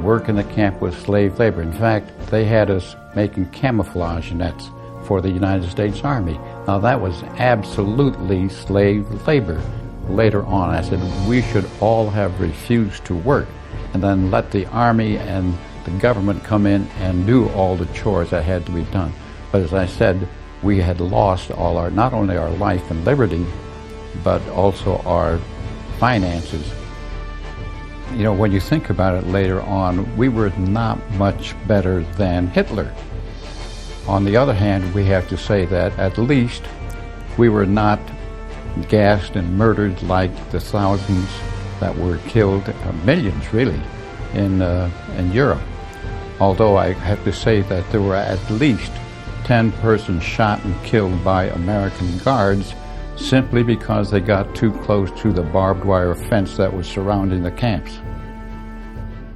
Work in the camp was slave labor. In fact, they had us making camouflage nets for the United States Army. Now that was absolutely slave labor. Later on, I said we should all have refused to work and then let the Army and the government come in and do all the chores that had to be done. But as I said, we had lost all our, not only our life and liberty, but also our finances. You know, when you think about it later on, we were not much better than Hitler. On the other hand, we have to say that at least we were not gassed and murdered like the thousands that were killed, millions really, in Europe. Although I have to say that there were at least 10 persons shot and killed by American guards simply because they got too close to the barbed wire fence that was surrounding the camps.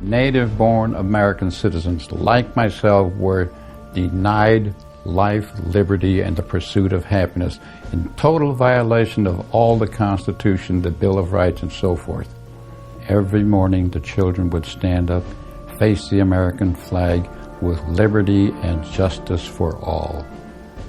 Native-born American citizens like myself were denied life, liberty, and the pursuit of happiness in total violation of all the Constitution, the Bill of Rights, and so forth. Every morning the children would stand up, face the American flag with liberty and justice for all.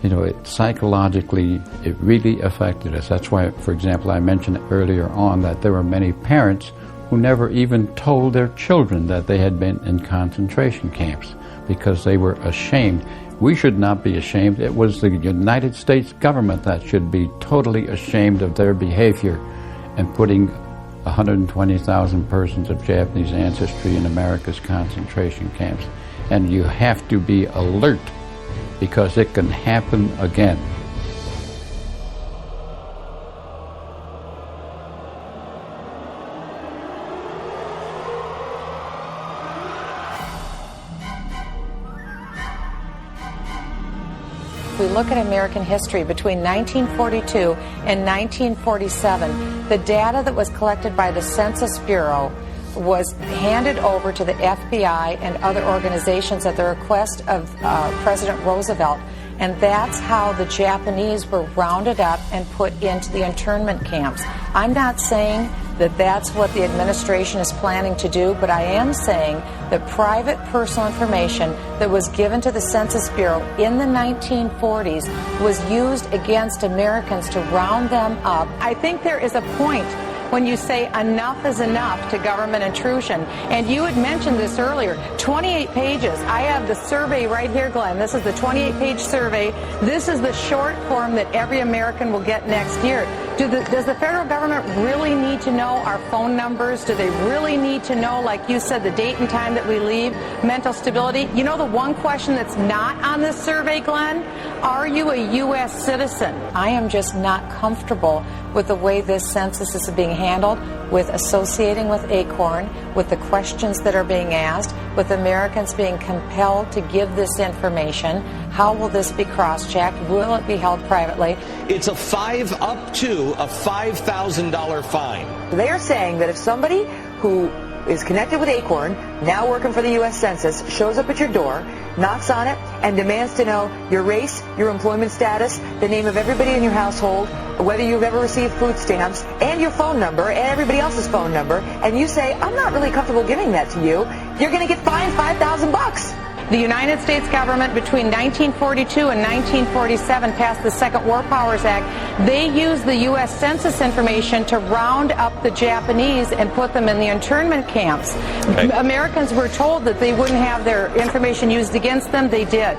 You know, psychologically, it really affected us. That's why, for example, I mentioned earlier on that there were many parents who never even told their children that they had been in concentration camps because they were ashamed. We should not be ashamed. It was the United States government that should be totally ashamed of their behavior and putting 120,000 persons of Japanese ancestry in America's concentration camps. And you have to be alert because it can happen again. If we look at American history between 1942 and 1947, the data that was collected by the Census Bureau was handed over to the FBI and other organizations at the request of President Roosevelt, and that's how the Japanese were rounded up and put into the internment camps. I'm not saying that that's what the administration is planning to do, but I am saying that private personal information that was given to the Census Bureau in the 1940s was used against Americans to round them up. I think there is a point when you say enough is enough to government intrusion. And you had mentioned this earlier, 28 pages. I have the survey right here, Glenn. This is the 28-page survey. This is the short form that every American will get next year. Does the federal government really need to know our phone numbers? Do they really need to know, like you said, the date and time that we leave, mental stability? You know the one question that's not on this survey, Glenn? Are you a U.S. citizen? I am just not comfortable with the way this census is being handled, with associating with ACORN, with the questions that are being asked, with Americans being compelled to give this information. How will this be cross-checked? Will it be held privately? It's up to a $5,000 fine. They are saying that if somebody who is connected with ACORN, now working for the U.S. Census, shows up at your door, knocks on it, and demands to know your race, your employment status, the name of everybody in your household, whether you've ever received food stamps, and your phone number, and everybody else's phone number, and you say, I'm not really comfortable giving that to you, you're going to get fined $5,000. The United States government between 1942 and 1947 passed the Second War Powers Act. They used the U.S. Census information to round up the Japanese and put them in the internment camps. Okay. Americans were told that they wouldn't have their information used against them. They did.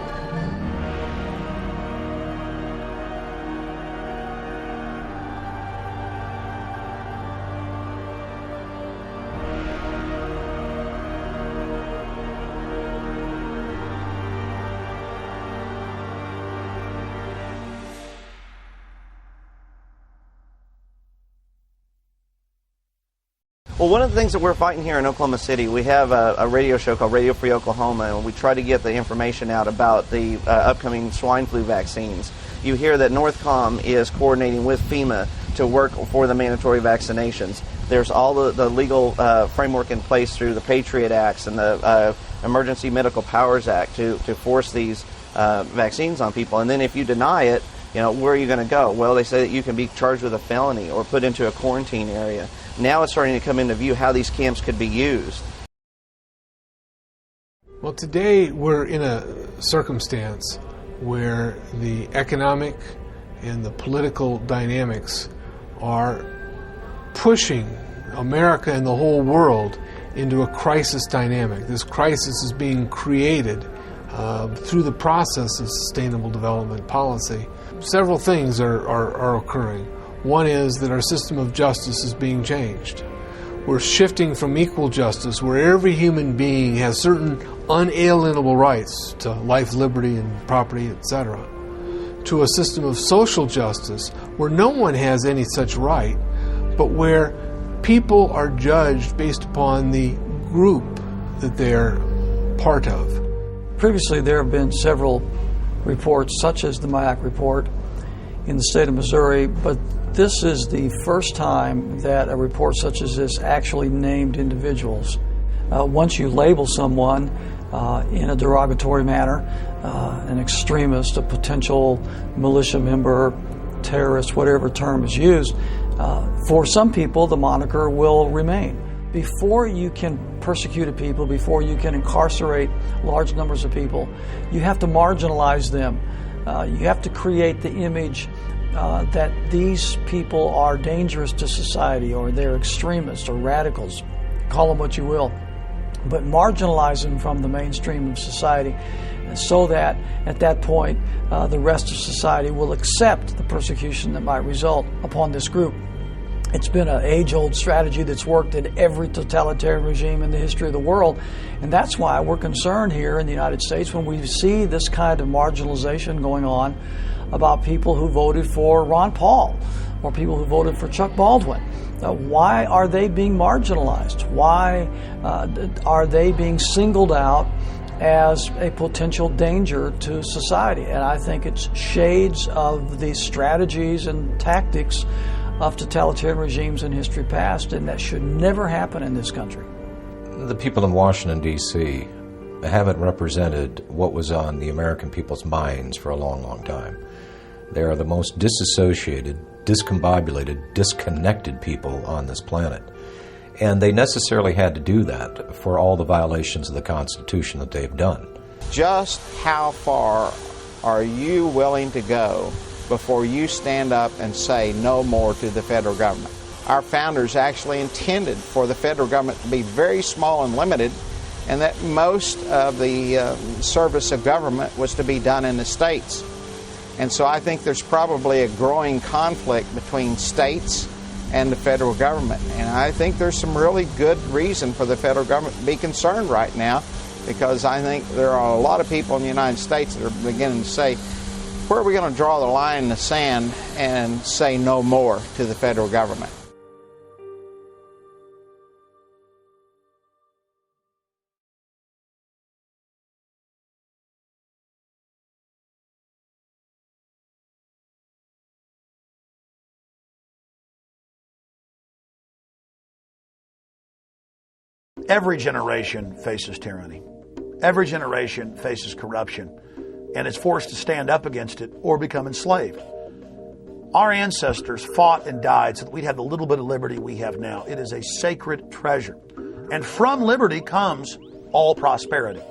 Well, one of the things that we're fighting here in Oklahoma City, we have a radio show called Radio Free Oklahoma, and we try to get the information out about the upcoming swine flu vaccines. You hear that Northcom is coordinating with FEMA to work for the mandatory vaccinations. There's all the legal framework in place through the Patriot Acts and the Emergency Medical Powers Act to force these vaccines on people. And then if you deny it, you know, where are you going to go? Well, they say that you can be charged with a felony or put into a quarantine area. Now it's starting to come into view how these camps could be used. Well, today we're in a circumstance where the economic and the political dynamics are pushing America and the whole world into a crisis dynamic. This crisis is being created through the process of sustainable development policy. Several things are occurring. One is that our system of justice is being changed. We're shifting from equal justice, where every human being has certain unalienable rights to life, liberty, and property, etc., to a system of social justice where no one has any such right, but where people are judged based upon the group that they're part of. Previously, there have been several reports, such as the MIAC report in the state of Missouri, but this is the first time that a report such as this actually named individuals. Once you label someone in a derogatory manner, an extremist, a potential militia member, terrorist, whatever term is used, for some people the moniker will remain. Before you can persecute people, before you can incarcerate large numbers of people, you have to marginalize them. You have to create the image that these people are dangerous to society, or they're extremists or radicals, call them what you will, but marginalize them from the mainstream of society so that at that point the rest of society will accept the persecution that might result upon this group. It's been an age-old strategy that's worked in every totalitarian regime in the history of the world, and that's why we're concerned here in the United States when we see this kind of marginalization going on about people who voted for Ron Paul or people who voted for Chuck Baldwin. Why are they being marginalized? Why are they being singled out as a potential danger to society? And I think it's shades of the strategies and tactics of totalitarian regimes in history past, and that should never happen in this country. The people in Washington, D.C. haven't represented what was on the American people's minds for a long, long time. They are the most disassociated, discombobulated, disconnected people on this planet. And they necessarily had to do that for all the violations of the Constitution that they've done. Just how far are you willing to go before you stand up and say no more to the federal government? Our founders actually intended for the federal government to be very small and limited, and that most of the service of government was to be done in the states. And so I think there's probably a growing conflict between states and the federal government. And I think there's some really good reason for the federal government to be concerned right now, because I think there are a lot of people in the United States that are beginning to say, where are we going to draw the line in the sand and say no more to the federal government? Every generation faces tyranny. Every generation faces corruption, and is forced to stand up against it or become enslaved. Our ancestors fought and died so that we'd have the little bit of liberty we have now. It is a sacred treasure. And from liberty comes all prosperity.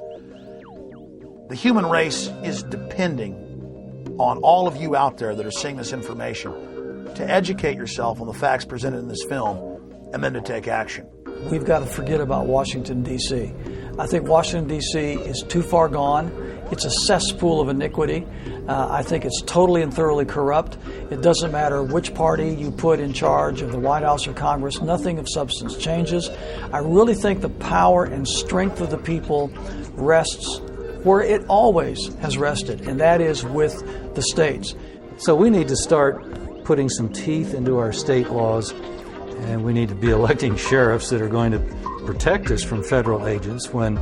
The human race is depending on all of you out there that are seeing this information to educate yourself on the facts presented in this film and then to take action. We've got to forget about Washington, D.C. I think Washington, D.C. is too far gone. It's a cesspool of iniquity. I think it's totally and thoroughly corrupt. It doesn't matter which party you put in charge of the White House or Congress. Nothing of substance changes. I really think the power and strength of the people rests where it always has rested, and that is with the states. So we need to start putting some teeth into our state laws And we need to be electing sheriffs that are going to protect us from federal agents when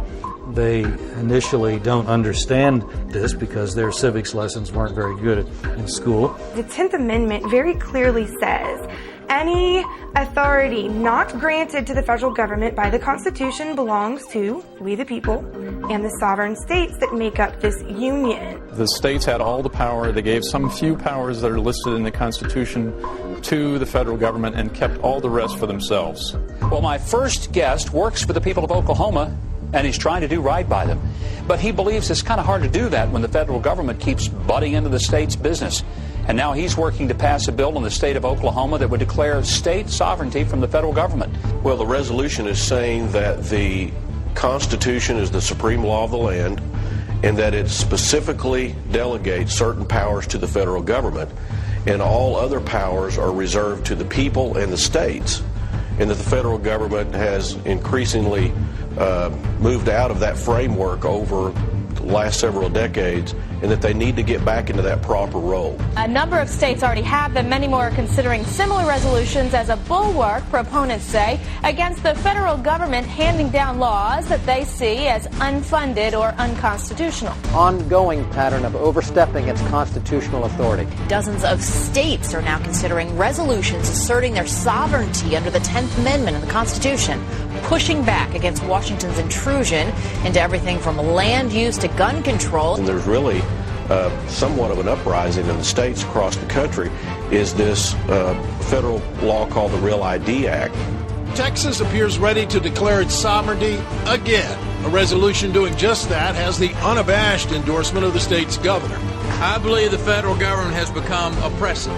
they initially don't understand this because their civics lessons weren't very good in school. The 10th Amendment very clearly says any authority not granted to the federal government by the Constitution belongs to we the people and the sovereign states that make up this union. The states had all the power. They gave some few powers that are listed in the Constitution to the federal government and kept all the rest for themselves. Well, my first guest works for the people of Oklahoma, and he's trying to do right by them. But he believes it's kind of hard to do that when the federal government keeps butting into the state's business. And now he's working to pass a bill in the state of Oklahoma that would declare state sovereignty from the federal government. Well, the resolution is saying that the Constitution is the supreme law of the land and that it specifically delegates certain powers to the federal government, and all other powers are reserved to the people and the states, and that the federal government has increasingly moved out of that framework over the last several decades, and that they need to get back into that proper role. A number of states already have them. Many more are considering similar resolutions as a bulwark, proponents say, against the federal government handing down laws that they see as unfunded or unconstitutional. Ongoing pattern of overstepping its constitutional authority. Dozens of states are now considering resolutions asserting their sovereignty under the 10th Amendment of the Constitution, pushing back against Washington's intrusion into everything from land use to gun control. And there's really somewhat of an uprising in the states across the country is this federal law called the Real ID Act. Texas appears ready to declare its sovereignty again. A resolution doing just that has the unabashed endorsement of the state's governor. I believe the federal government has become oppressive.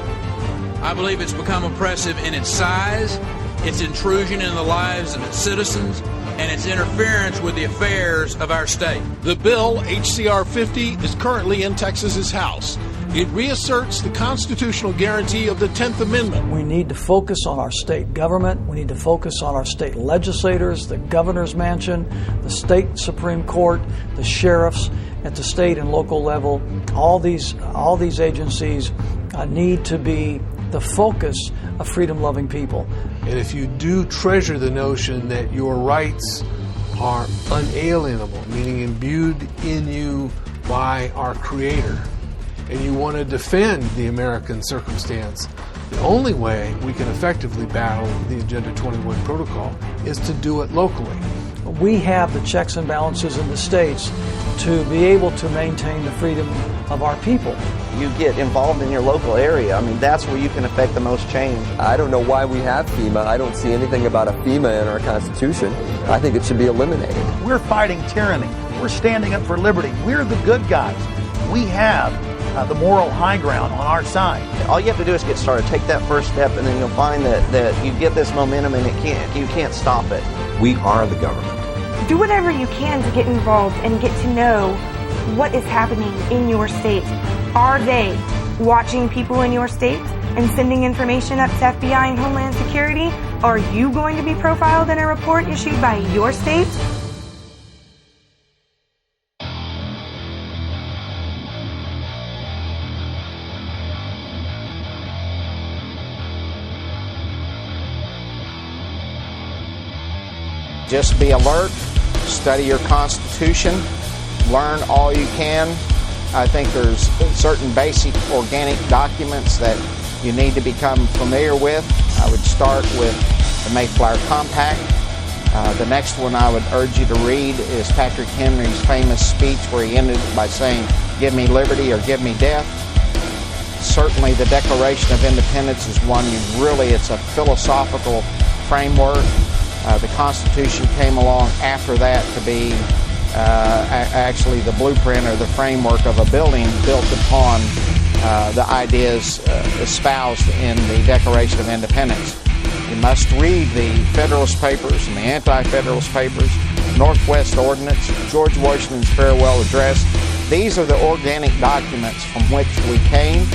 I believe it's become oppressive in its size, its intrusion in the lives of its citizens, and its interference with the affairs of our state. The bill, H.C.R. 50, is currently in Texas's House. It reasserts the constitutional guarantee of the 10th Amendment. We need to focus on our state government. We need to focus on our state legislators, the governor's mansion, the state Supreme Court, the sheriffs at the state and local level. All these agencies need to be the focus of freedom-loving people. And if you do treasure the notion that your rights are unalienable, meaning imbued in you by our Creator, and you want to defend the American circumstance, the only way we can effectively battle the Agenda 21 protocol is to do it locally. We have the checks and balances in the states to be able to maintain the freedom of our people. You get involved in your local area. I mean, that's where you can affect the most change. I don't know why we have FEMA. I don't see anything about a FEMA in our Constitution. I think it should be eliminated. We're fighting tyranny. We're standing up for liberty. We're the good guys. We have the moral high ground on our side. All you have to do is get started. Take that first step, and then you'll find that you get this momentum, and you can't stop it. We are the government. Do whatever you can to get involved and get to know what is happening in your state. Are they watching people in your state and sending information up to FBI and Homeland Security? Are you going to be profiled in a report issued by your state? Just be alert, study your Constitution, learn all you can. I think there's certain basic organic documents that you need to become familiar with. I would start with the Mayflower Compact. The next one I would urge you to read is Patrick Henry's famous speech where he ended by saying, "Give me liberty or give me death." Certainly the Declaration of Independence is one it's a philosophical framework. The Constitution came along after that to be actually the blueprint or the framework of a building built upon the ideas espoused in the Declaration of Independence. You must read the Federalist Papers and the Anti-Federalist Papers, Northwest Ordinance, George Washington's Farewell Address. These are the organic documents from which we came,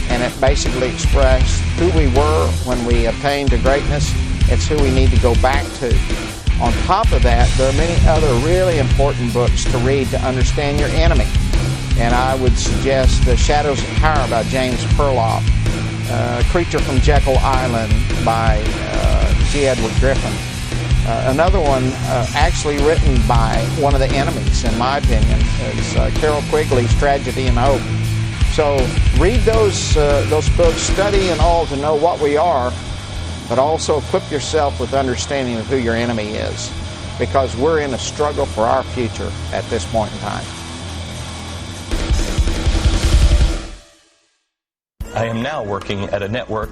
and it basically expressed who we were when we attained to greatness. It's who we need to go back to. On top of that, there are many other really important books to read to understand your enemy. And I would suggest The Shadows of Power by James Perloff, Creature from Jekyll Island by G. Edward Griffin. Another one actually written by one of the enemies, in my opinion, is Carol Quigley's Tragedy and Hope. So read those books, study and all to know what we are, but also equip yourself with understanding of who your enemy is, because we're in a struggle for our future at this point in time. I am now working at a network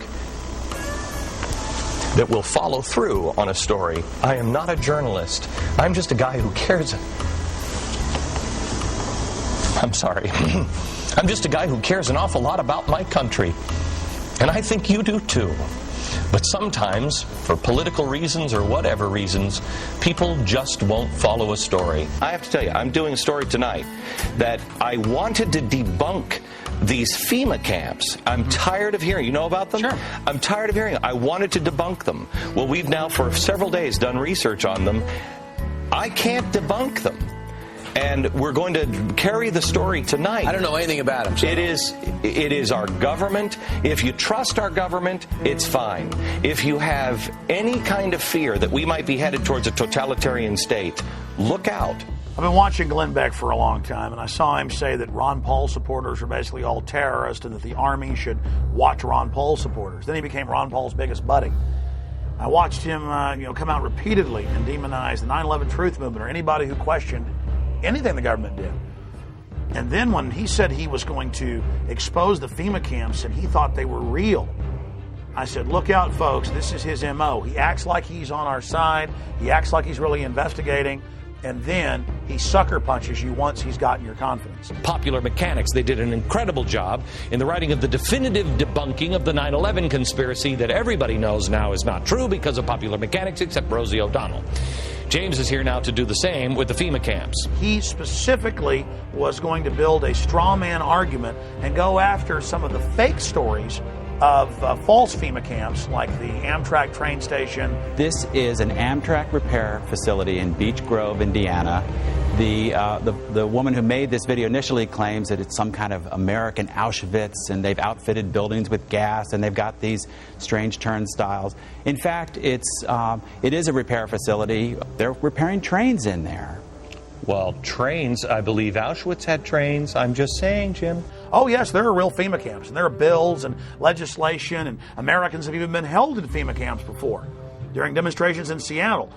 that will follow through on a story. I am not a journalist. I'm just a guy who cares. I'm sorry. I'm just a guy who cares an awful lot about my country. And I think you do too. But sometimes, for political reasons or whatever reasons, people just won't follow a story. I have to tell you, I'm doing a story tonight that I wanted to debunk these FEMA camps. I'm tired of hearing. You know about them? Sure. I'm tired of hearing. I wanted to debunk them. Well, we've now for several days done research on them. I can't debunk them. And we're going to carry the story tonight. I don't know anything about them. So. It is our government. If you trust our government, it's fine. If you have any kind of fear that we might be headed towards a totalitarian state, look out. I've been watching Glenn Beck for a long time, and I saw him say that Ron Paul supporters are basically all terrorists and that the Army should watch Ron Paul supporters. Then he became Ron Paul's biggest buddy. I watched him come out repeatedly and demonize the 9/11 Truth Movement or anybody who questioned anything the government did. And then when he said he was going to expose the FEMA camps and he thought they were real, I said, look out, folks, this is his MO. He acts like he's on our side. He acts like he's really investigating. And then he sucker punches you once he's gotten your confidence. Popular Mechanics, they did an incredible job in the writing of the definitive debunking of the 9/11 conspiracy that everybody knows now is not true because of Popular Mechanics, except Rosie O'Donnell. James is here now to do the same with the FEMA camps. He specifically was going to build a straw man argument and go after some of the fake stories of false FEMA camps, like the Amtrak train station. This is an Amtrak repair facility in Beech Grove, Indiana. The woman who made this video initially claims that it's some kind of American Auschwitz, and they've outfitted buildings with gas, and they've got these strange turnstiles. In fact, it is a repair facility. They're repairing trains in there. Well, trains, I believe Auschwitz had trains. I'm just saying, Jim. Oh, yes, there are real FEMA camps, and there are bills and legislation, and Americans have even been held in FEMA camps before during demonstrations in Seattle.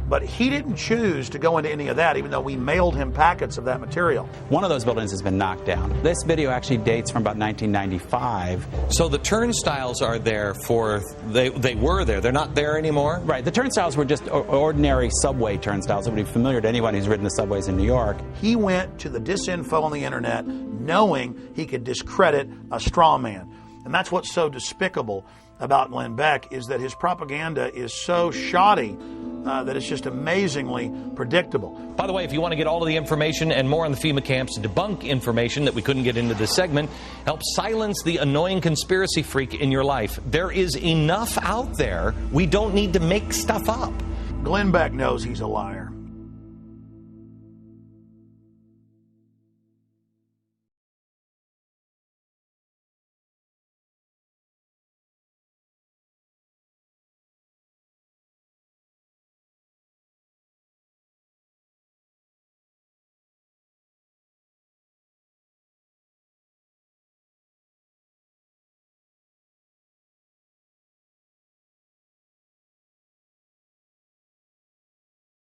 But he didn't choose to go into any of that, even though we mailed him packets of that material. One of those buildings has been knocked down. This video actually dates from about 1995. So the turnstiles are there they were there. They're not there anymore? Right. The turnstiles were just ordinary subway turnstiles that would be familiar to anyone who's ridden the subways in New York. He went to the disinfo on the internet knowing he could discredit a straw man. And that's what's so despicable about Glenn Beck, is that his propaganda is so shoddy that it's just amazingly predictable. By the way, if you want to get all of the information and more on the FEMA camps, debunk information that we couldn't get into this segment, help silence the annoying conspiracy freak in your life. There is enough out there. We don't need to make stuff up. Glenn Beck knows he's a liar.